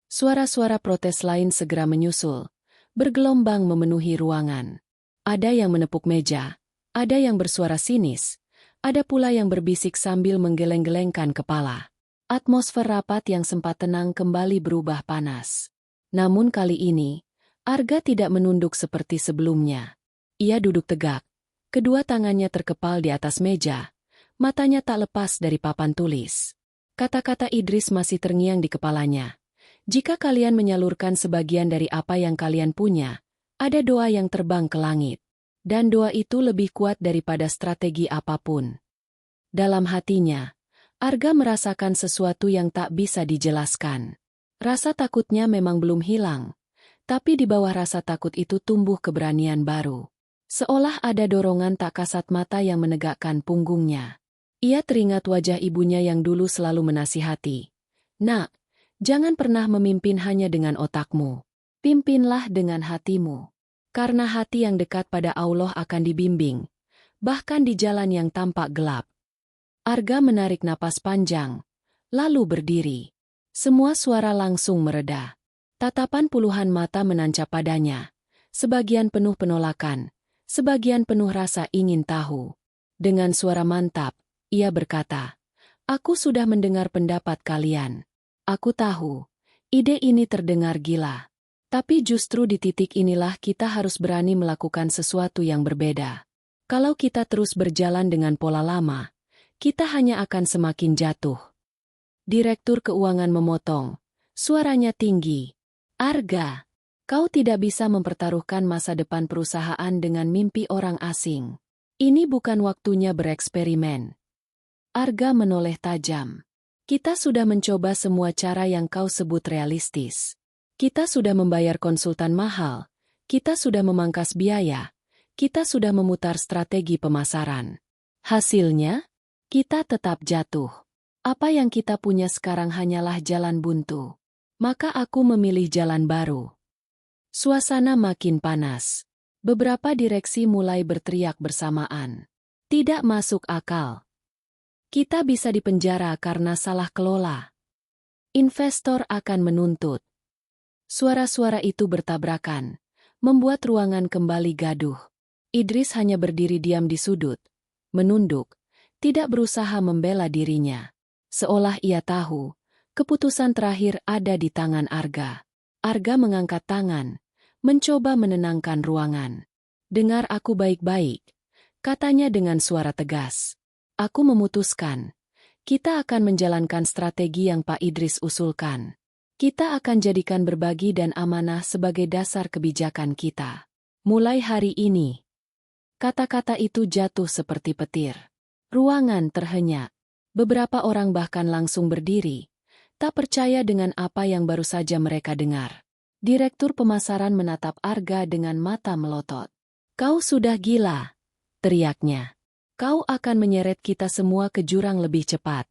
A: Suara-suara protes lain segera menyusul, bergelombang memenuhi ruangan. Ada yang menepuk meja, ada yang bersuara sinis, ada pula yang berbisik sambil menggeleng-gelengkan kepala. Atmosfer rapat yang sempat tenang kembali berubah panas. Namun kali ini, Arga tidak menunduk seperti sebelumnya. Ia duduk tegak, kedua tangannya terkepal di atas meja, matanya tak lepas dari papan tulis. Kata-kata Idris masih terngiang di kepalanya. Jika kalian menyalurkan sebagian dari apa yang kalian punya, ada doa yang terbang ke langit. Dan doa itu lebih kuat daripada strategi apapun. Dalam hatinya, Arga merasakan sesuatu yang tak bisa dijelaskan. Rasa takutnya memang belum hilang, tapi di bawah rasa takut itu tumbuh keberanian baru. Seolah ada dorongan tak kasat mata yang menegakkan punggungnya. Ia teringat wajah ibunya yang dulu selalu menasihati. Nak, jangan pernah memimpin hanya dengan otakmu. Pimpinlah dengan hatimu. Karena hati yang dekat pada Allah akan dibimbing, bahkan di jalan yang tampak gelap. Arga menarik napas panjang, lalu berdiri. Semua suara langsung mereda. Tatapan puluhan mata menancap padanya. Sebagian penuh penolakan, sebagian penuh rasa ingin tahu. Dengan suara mantap, ia berkata, "Aku sudah mendengar pendapat kalian. Aku tahu, ide ini terdengar gila. Tapi justru di titik inilah kita harus berani melakukan sesuatu yang berbeda. Kalau kita terus berjalan dengan pola lama, kita hanya akan semakin jatuh." Direktur keuangan memotong. Suaranya tinggi. "Arga, kau tidak bisa mempertaruhkan masa depan perusahaan dengan mimpi orang asing. Ini bukan waktunya bereksperimen." Arga menoleh tajam. "Kita sudah mencoba semua cara yang kau sebut realistis. Kita sudah membayar konsultan mahal, kita sudah memangkas biaya, kita sudah memutar strategi pemasaran. Hasilnya, kita tetap jatuh. Apa yang kita punya sekarang hanyalah jalan buntu. Maka aku memilih jalan baru." Suasana makin panas. Beberapa direksi mulai berteriak bersamaan. "Tidak masuk akal. Kita bisa dipenjara karena salah kelola. Investor akan menuntut." Suara-suara itu bertabrakan, membuat ruangan kembali gaduh. Idris hanya berdiri diam di sudut, menunduk, tidak berusaha membela dirinya. Seolah ia tahu, keputusan terakhir ada di tangan Arga. Arga mengangkat tangan, mencoba menenangkan ruangan. "Dengar aku baik-baik," katanya dengan suara tegas. "Aku memutuskan, kita akan menjalankan strategi yang Pak Idris usulkan. Kita akan jadikan berbagi dan amanah sebagai dasar kebijakan kita. Mulai hari ini." Kata-kata itu jatuh seperti petir. Ruangan terhenyak. Beberapa orang bahkan langsung berdiri, tak percaya dengan apa yang baru saja mereka dengar. Direktur pemasaran menatap Arga dengan mata melotot. "Kau sudah gila," teriaknya. "Kau akan menyeret kita semua ke jurang lebih cepat."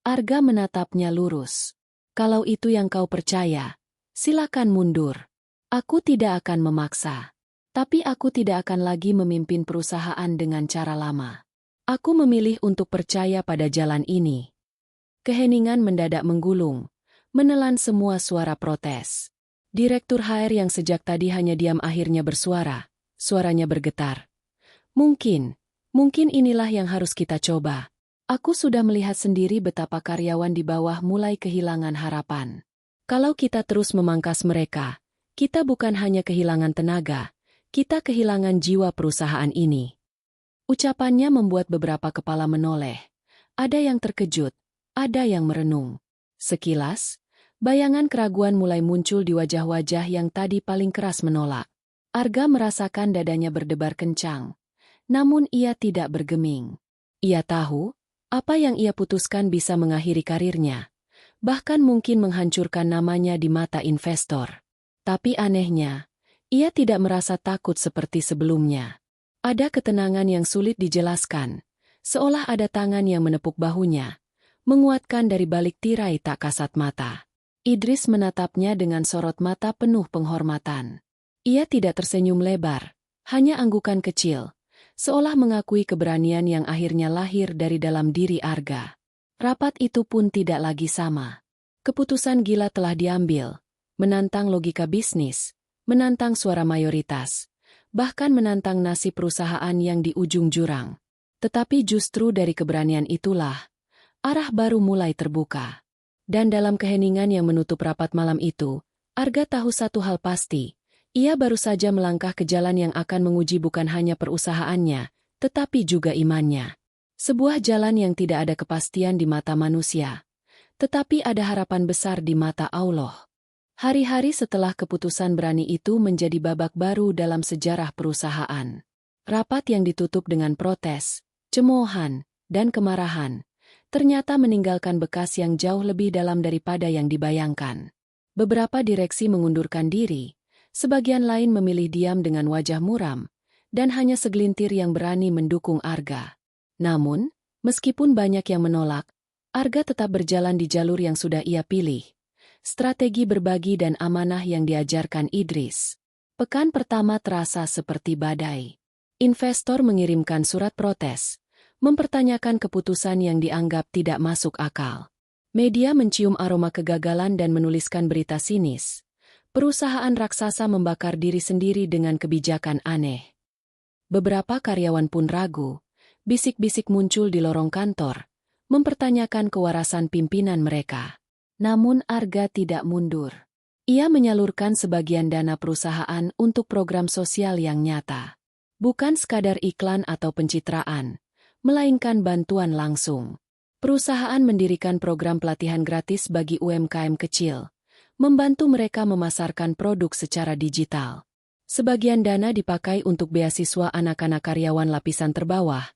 A: Arga menatapnya lurus. "Kalau itu yang kau percaya, silakan mundur. Aku tidak akan memaksa. Tapi aku tidak akan lagi memimpin perusahaan dengan cara lama. Aku memilih untuk percaya pada jalan ini." Keheningan mendadak menggulung, menelan semua suara protes. Direktur HR yang sejak tadi hanya diam akhirnya bersuara, suaranya bergetar. Mungkin inilah yang harus kita coba. Aku sudah melihat sendiri betapa karyawan di bawah mulai kehilangan harapan. Kalau kita terus memangkas mereka, kita bukan hanya kehilangan tenaga, kita kehilangan jiwa perusahaan ini." Ucapannya membuat beberapa kepala menoleh. Ada yang terkejut, ada yang merenung. Sekilas, bayangan keraguan mulai muncul di wajah-wajah yang tadi paling keras menolak. Arga merasakan dadanya berdebar kencang. Namun ia tidak bergeming. Ia tahu, apa yang ia putuskan bisa mengakhiri karirnya, bahkan mungkin menghancurkan namanya di mata investor. Tapi anehnya, ia tidak merasa takut seperti sebelumnya. Ada ketenangan yang sulit dijelaskan, seolah ada tangan yang menepuk bahunya, menguatkan dari balik tirai tak kasat mata. Idris menatapnya dengan sorot mata penuh penghormatan. Ia tidak tersenyum lebar, hanya anggukan kecil, seolah mengakui keberanian yang akhirnya lahir dari dalam diri Arga. Rapat itu pun tidak lagi sama. Keputusan gila telah diambil, menantang logika bisnis, menantang suara mayoritas, bahkan menantang nasib perusahaan yang di ujung jurang. Tetapi justru dari keberanian itulah, arah baru mulai terbuka. Dan dalam keheningan yang menutup rapat malam itu, Arga tahu satu hal pasti, Ia baru saja melangkah ke jalan yang akan menguji bukan hanya perusahaannya, tetapi juga imannya. Sebuah jalan yang tidak ada kepastian di mata manusia, tetapi ada harapan besar di mata Allah. Hari-hari setelah keputusan berani itu menjadi babak baru dalam sejarah perusahaan. Rapat yang ditutup dengan protes, cemoohan, dan kemarahan, ternyata meninggalkan bekas yang jauh lebih dalam daripada yang dibayangkan. Beberapa direksi mengundurkan diri, sebagian lain memilih diam dengan wajah muram, dan hanya segelintir yang berani mendukung Arga. Namun, meskipun banyak yang menolak, Arga tetap berjalan di jalur yang sudah ia pilih. Strategi berbagi dan amanah yang diajarkan Idris. Pekan pertama terasa seperti badai. Investor mengirimkan surat protes, mempertanyakan keputusan yang dianggap tidak masuk akal. Media mencium aroma kegagalan dan menuliskan berita sinis. Perusahaan raksasa membakar diri sendiri dengan kebijakan aneh. Beberapa karyawan pun ragu. Bisik-bisik muncul di lorong kantor, mempertanyakan kewarasan pimpinan mereka. Namun Arga tidak mundur. Ia menyalurkan sebagian dana perusahaan untuk program sosial yang nyata. Bukan sekadar iklan atau pencitraan, melainkan bantuan langsung. Perusahaan mendirikan program pelatihan gratis bagi UMKM kecil, membantu mereka memasarkan produk secara digital. Sebagian dana dipakai untuk beasiswa anak-anak karyawan lapisan terbawah,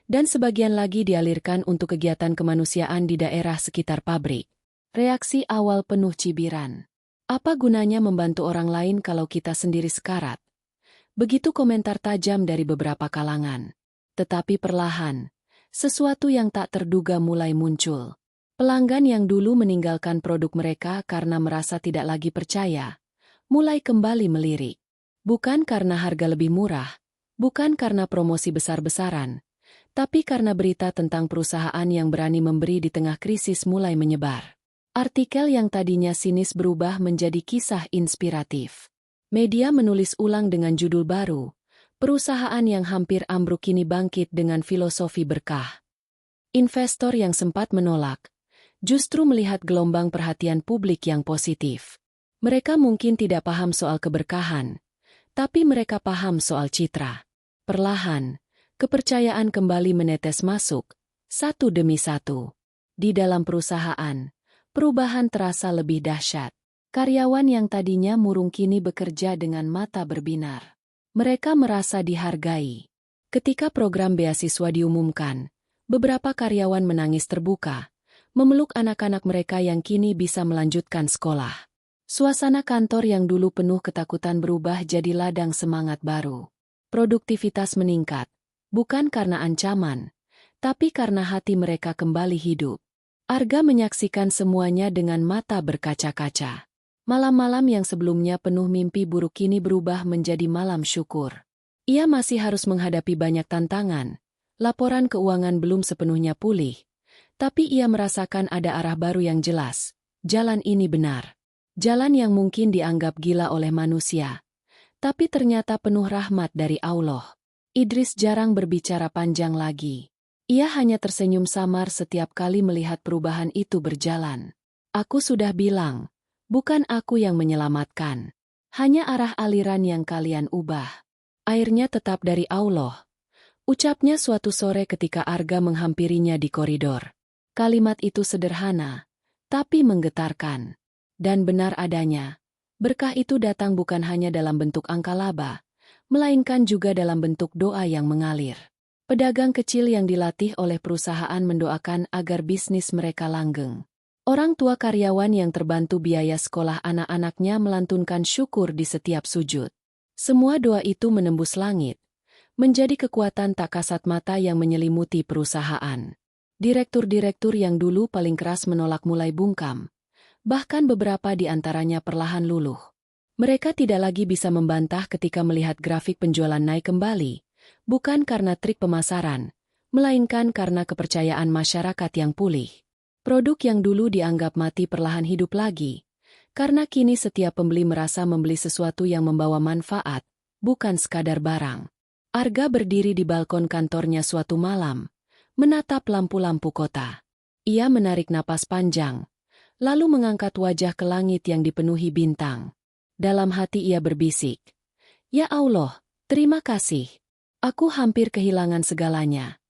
A: dan sebagian lagi dialirkan untuk kegiatan kemanusiaan di daerah sekitar pabrik. Reaksi awal penuh cibiran. Apa gunanya membantu orang lain kalau kita sendiri sekarat? Begitu komentar tajam dari beberapa kalangan. Tetapi perlahan, sesuatu yang tak terduga mulai muncul. Pelanggan yang dulu meninggalkan produk mereka karena merasa tidak lagi percaya, mulai kembali melirik. Bukan karena harga lebih murah, bukan karena promosi besar-besaran, tapi karena berita tentang perusahaan yang berani memberi di tengah krisis mulai menyebar. Artikel yang tadinya sinis berubah menjadi kisah inspiratif. Media menulis ulang dengan judul baru, perusahaan yang hampir ambruk kini bangkit dengan filosofi berkah. Investor yang sempat menolak, justru melihat gelombang perhatian publik yang positif. Mereka mungkin tidak paham soal keberkahan, tapi mereka paham soal citra. Perlahan, kepercayaan kembali menetes masuk, satu demi satu. Di dalam perusahaan, perubahan terasa lebih dahsyat. Karyawan yang tadinya murung kini bekerja dengan mata berbinar. Mereka merasa dihargai. Ketika program beasiswa diumumkan, beberapa karyawan menangis terbuka, memeluk anak-anak mereka yang kini bisa melanjutkan sekolah. Suasana kantor yang dulu penuh ketakutan berubah jadi ladang semangat baru. Produktivitas meningkat, bukan karena ancaman, tapi karena hati mereka kembali hidup. Arga menyaksikan semuanya dengan mata berkaca-kaca. Malam-malam yang sebelumnya penuh mimpi buruk kini berubah menjadi malam syukur. Ia masih harus menghadapi banyak tantangan. Laporan keuangan belum sepenuhnya pulih, tapi ia merasakan ada arah baru yang jelas. Jalan ini benar. Jalan yang mungkin dianggap gila oleh manusia, tapi ternyata penuh rahmat dari Allah. Idris jarang berbicara panjang lagi. Ia hanya tersenyum samar setiap kali melihat perubahan itu berjalan. Aku sudah bilang, bukan aku yang menyelamatkan. Hanya arah aliran yang kalian ubah. Airnya tetap dari Allah. Ucapnya suatu sore ketika Arga menghampirinya di koridor. Kalimat itu sederhana, tapi menggetarkan. Dan benar adanya, berkah itu datang bukan hanya dalam bentuk angka laba, melainkan juga dalam bentuk doa yang mengalir. Pedagang kecil yang dilatih oleh perusahaan mendoakan agar bisnis mereka langgeng. Orang tua karyawan yang terbantu biaya sekolah anak-anaknya melantunkan syukur di setiap sujud. Semua doa itu menembus langit, menjadi kekuatan tak kasat mata yang menyelimuti perusahaan. Direktur-direktur yang dulu paling keras menolak mulai bungkam. Bahkan beberapa di antaranya perlahan luluh. Mereka tidak lagi bisa membantah ketika melihat grafik penjualan naik kembali, bukan karena trik pemasaran, melainkan karena kepercayaan masyarakat yang pulih. Produk yang dulu dianggap mati perlahan hidup lagi, karena kini setiap pembeli merasa membeli sesuatu yang membawa manfaat, bukan sekadar barang. Arga berdiri di balkon kantornya suatu malam, menatap lampu-lampu kota. Ia menarik napas panjang, lalu mengangkat wajah ke langit yang dipenuhi bintang. Dalam hati ia berbisik, "Ya Allah, terima kasih. Aku hampir kehilangan segalanya.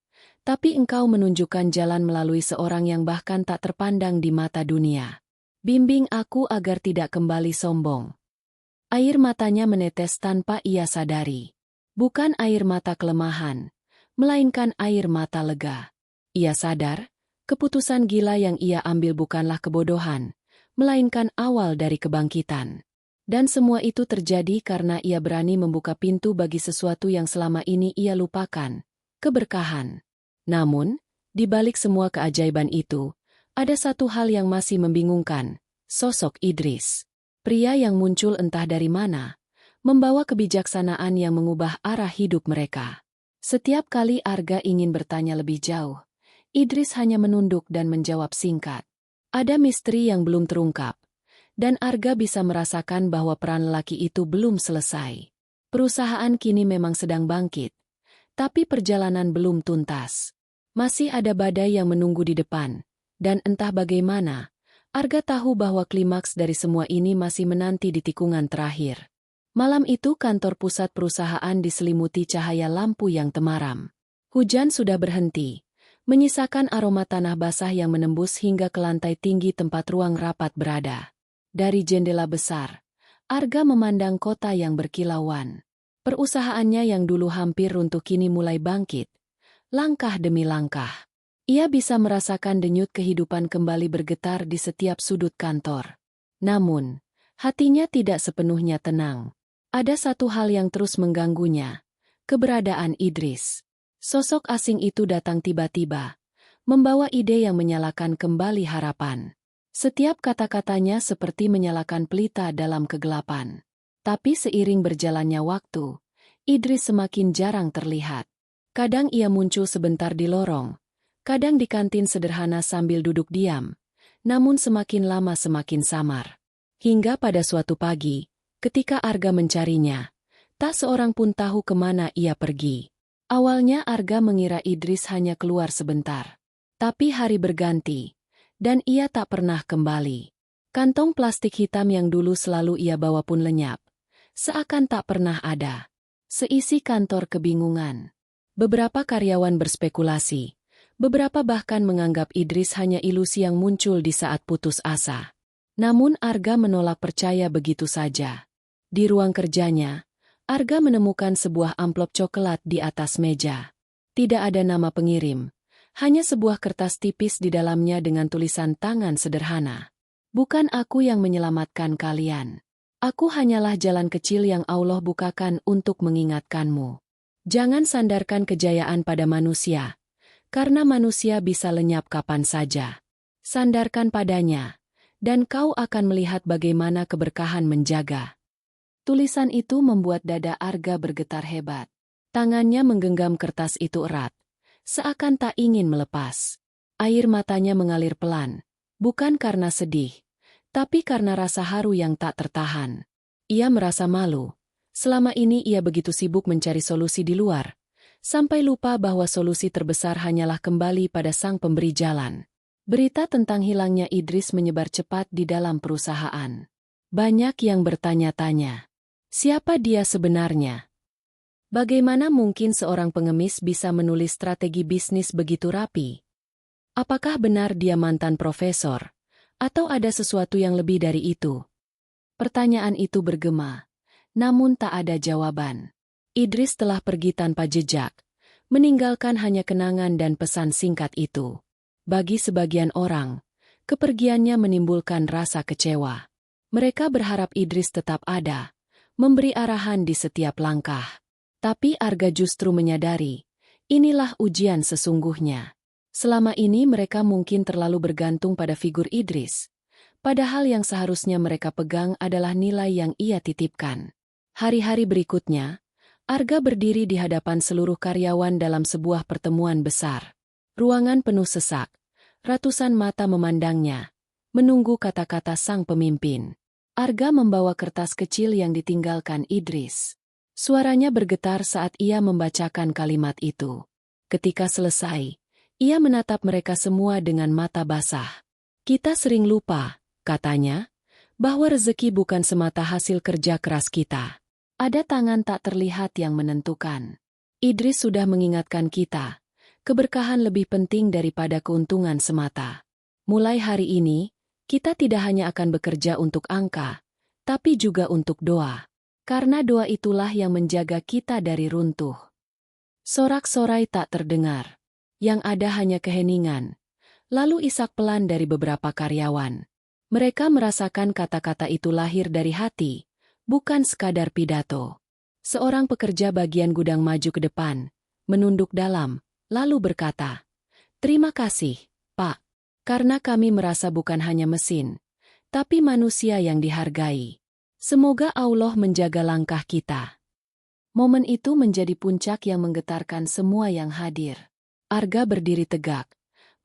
A: Tapi engkau menunjukkan jalan melalui seorang yang bahkan tak terpandang di mata dunia. Bimbing aku agar tidak kembali sombong." Air matanya menetes tanpa ia sadari. Bukan air mata kelemahan, melainkan air mata lega. Ia sadar, keputusan gila yang ia ambil bukanlah kebodohan, melainkan awal dari kebangkitan. Dan semua itu terjadi karena ia berani membuka pintu bagi sesuatu yang selama ini ia lupakan, keberkahan. Namun, di balik semua keajaiban itu, ada satu hal yang masih membingungkan, sosok Idris. Pria yang muncul entah dari mana, membawa kebijaksanaan yang mengubah arah hidup mereka. Setiap kali Arga ingin bertanya lebih jauh, Idris hanya menunduk dan menjawab singkat. Ada misteri yang belum terungkap, dan Arga bisa merasakan bahwa peran lelaki itu belum selesai. Perusahaan kini memang sedang bangkit, tapi perjalanan belum tuntas. Masih ada badai yang menunggu di depan, dan entah bagaimana, Arga tahu bahwa klimaks dari semua ini masih menanti di tikungan terakhir. Malam itu kantor pusat perusahaan diselimuti cahaya lampu yang temaram. Hujan sudah berhenti, menyisakan aroma tanah basah yang menembus hingga ke lantai tinggi tempat ruang rapat berada. Dari jendela besar, Arga memandang kota yang berkilauan. Perusahaannya yang dulu hampir runtuh kini mulai bangkit, langkah demi langkah. Ia bisa merasakan denyut kehidupan kembali bergetar di setiap sudut kantor. Namun, hatinya tidak sepenuhnya tenang. Ada satu hal yang terus mengganggunya, keberadaan Idris. Sosok asing itu datang tiba-tiba, membawa ide yang menyalakan kembali harapan. Setiap kata-katanya seperti menyalakan pelita dalam kegelapan. Tapi seiring berjalannya waktu, Idris semakin jarang terlihat. Kadang ia muncul sebentar di lorong, kadang di kantin sederhana sambil duduk diam, namun semakin lama semakin samar. Hingga pada suatu pagi, ketika Arga mencarinya, tak seorang pun tahu kemana ia pergi. Awalnya Arga mengira Idris hanya keluar sebentar. Tapi hari berganti, dan ia tak pernah kembali. Kantong plastik hitam yang dulu selalu ia bawa pun lenyap, seakan tak pernah ada. Seisi kantor kebingungan. Beberapa karyawan berspekulasi, beberapa bahkan menganggap Idris hanya ilusi yang muncul di saat putus asa. Namun Arga menolak percaya begitu saja. Di ruang kerjanya, Arga menemukan sebuah amplop coklat di atas meja. Tidak ada nama pengirim. Hanya sebuah kertas tipis di dalamnya dengan tulisan tangan sederhana. "Bukan aku yang menyelamatkan kalian. Aku hanyalah jalan kecil yang Allah bukakan untuk mengingatkanmu. Jangan sandarkan kejayaan pada manusia, karena manusia bisa lenyap kapan saja. Sandarkan padanya, dan kau akan melihat bagaimana keberkahan menjaga." Tulisan itu membuat dada Arga bergetar hebat. Tangannya menggenggam kertas itu erat, seakan tak ingin melepas. Air matanya mengalir pelan, bukan karena sedih, tapi karena rasa haru yang tak tertahan. Ia merasa malu. Selama ini ia begitu sibuk mencari solusi di luar, sampai lupa bahwa solusi terbesar hanyalah kembali pada sang pemberi jalan. Berita tentang hilangnya Idris menyebar cepat di dalam perusahaan. Banyak yang bertanya-tanya, siapa dia sebenarnya? Bagaimana mungkin seorang pengemis bisa menulis strategi bisnis begitu rapi? Apakah benar dia mantan profesor? Atau ada sesuatu yang lebih dari itu? Pertanyaan itu bergema, namun tak ada jawaban. Idris telah pergi tanpa jejak, meninggalkan hanya kenangan dan pesan singkat itu. Bagi sebagian orang, kepergiannya menimbulkan rasa kecewa. Mereka berharap Idris tetap ada, memberi arahan di setiap langkah. Tapi Arga justru menyadari, inilah ujian sesungguhnya. Selama ini mereka mungkin terlalu bergantung pada figur Idris, padahal yang seharusnya mereka pegang adalah nilai yang ia titipkan. Hari-hari berikutnya, Arga berdiri di hadapan seluruh karyawan dalam sebuah pertemuan besar. Ruangan penuh sesak, ratusan mata memandangnya, menunggu kata-kata sang pemimpin. Arga membawa kertas kecil yang ditinggalkan Idris. Suaranya bergetar saat ia membacakan kalimat itu. Ketika selesai, ia menatap mereka semua dengan mata basah. "Kita sering lupa," katanya, Bahwa rezeki bukan semata hasil kerja keras kita. Ada tangan tak terlihat yang menentukan. Idris sudah mengingatkan kita, keberkahan lebih penting daripada keuntungan semata. Mulai hari ini, kita tidak hanya akan bekerja untuk angka, tapi juga untuk doa. Karena doa itulah yang menjaga kita dari runtuh. Sorak-sorai tak terdengar. Yang ada hanya keheningan. Lalu isak pelan dari beberapa karyawan. Mereka merasakan kata-kata itu lahir dari hati, bukan sekadar pidato. Seorang pekerja bagian gudang maju ke depan, menunduk dalam, lalu berkata, "Terima kasih, Pak. Karena kami merasa bukan hanya mesin, tapi manusia yang dihargai. Semoga Allah menjaga langkah kita." Momen itu menjadi puncak yang menggetarkan semua yang hadir. Arga berdiri tegak,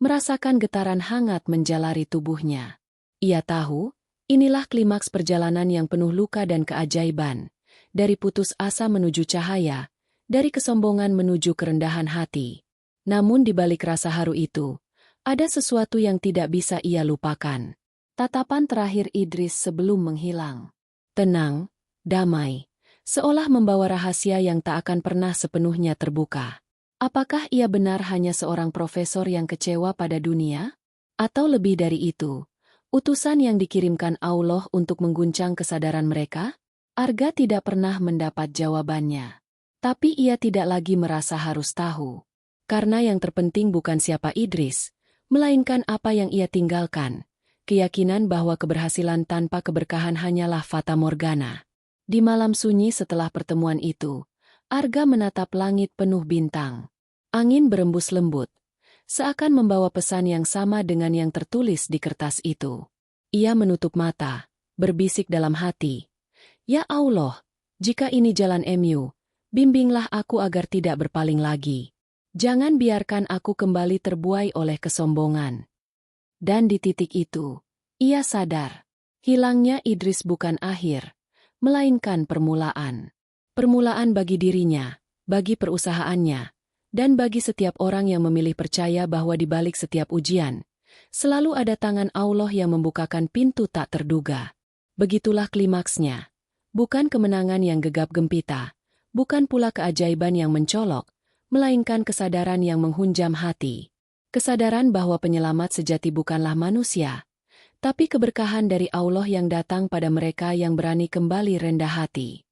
A: merasakan getaran hangat menjalari tubuhnya. Ia tahu, inilah klimaks perjalanan yang penuh luka dan keajaiban. Dari putus asa menuju cahaya, dari kesombongan menuju kerendahan hati. Namun di balik rasa haru itu, ada sesuatu yang tidak bisa ia lupakan. Tatapan terakhir Idris sebelum menghilang. Tenang, damai, seolah membawa rahasia yang tak akan pernah sepenuhnya terbuka. Apakah ia benar hanya seorang profesor yang kecewa pada dunia? Atau lebih dari itu, utusan yang dikirimkan Allah untuk mengguncang kesadaran mereka? Arga tidak pernah mendapat jawabannya. Tapi ia tidak lagi merasa harus tahu. Karena yang terpenting bukan siapa Idris, melainkan apa yang ia tinggalkan. Keyakinan bahwa keberhasilan tanpa keberkahan hanyalah fata morgana. Di malam sunyi setelah pertemuan itu, Arga menatap langit penuh bintang. Angin berembus lembut, seakan membawa pesan yang sama dengan yang tertulis di kertas itu. Ia menutup mata, berbisik dalam hati, "Ya Allah, jika ini jalan MU, bimbinglah aku agar tidak berpaling lagi. Jangan biarkan aku kembali terbuai oleh kesombongan." Dan di titik itu, ia sadar, hilangnya Idris bukan akhir, melainkan permulaan. Permulaan bagi dirinya, bagi perusahaannya, dan bagi setiap orang yang memilih percaya bahwa di balik setiap ujian, selalu ada tangan Allah yang membukakan pintu tak terduga. Begitulah klimaksnya. Bukan kemenangan yang gegap gempita, bukan pula keajaiban yang mencolok, melainkan kesadaran yang menghunjam hati. Kesadaran bahwa penyelamat sejati bukanlah manusia, tapi keberkahan dari Allah yang datang pada mereka yang berani kembali rendah hati.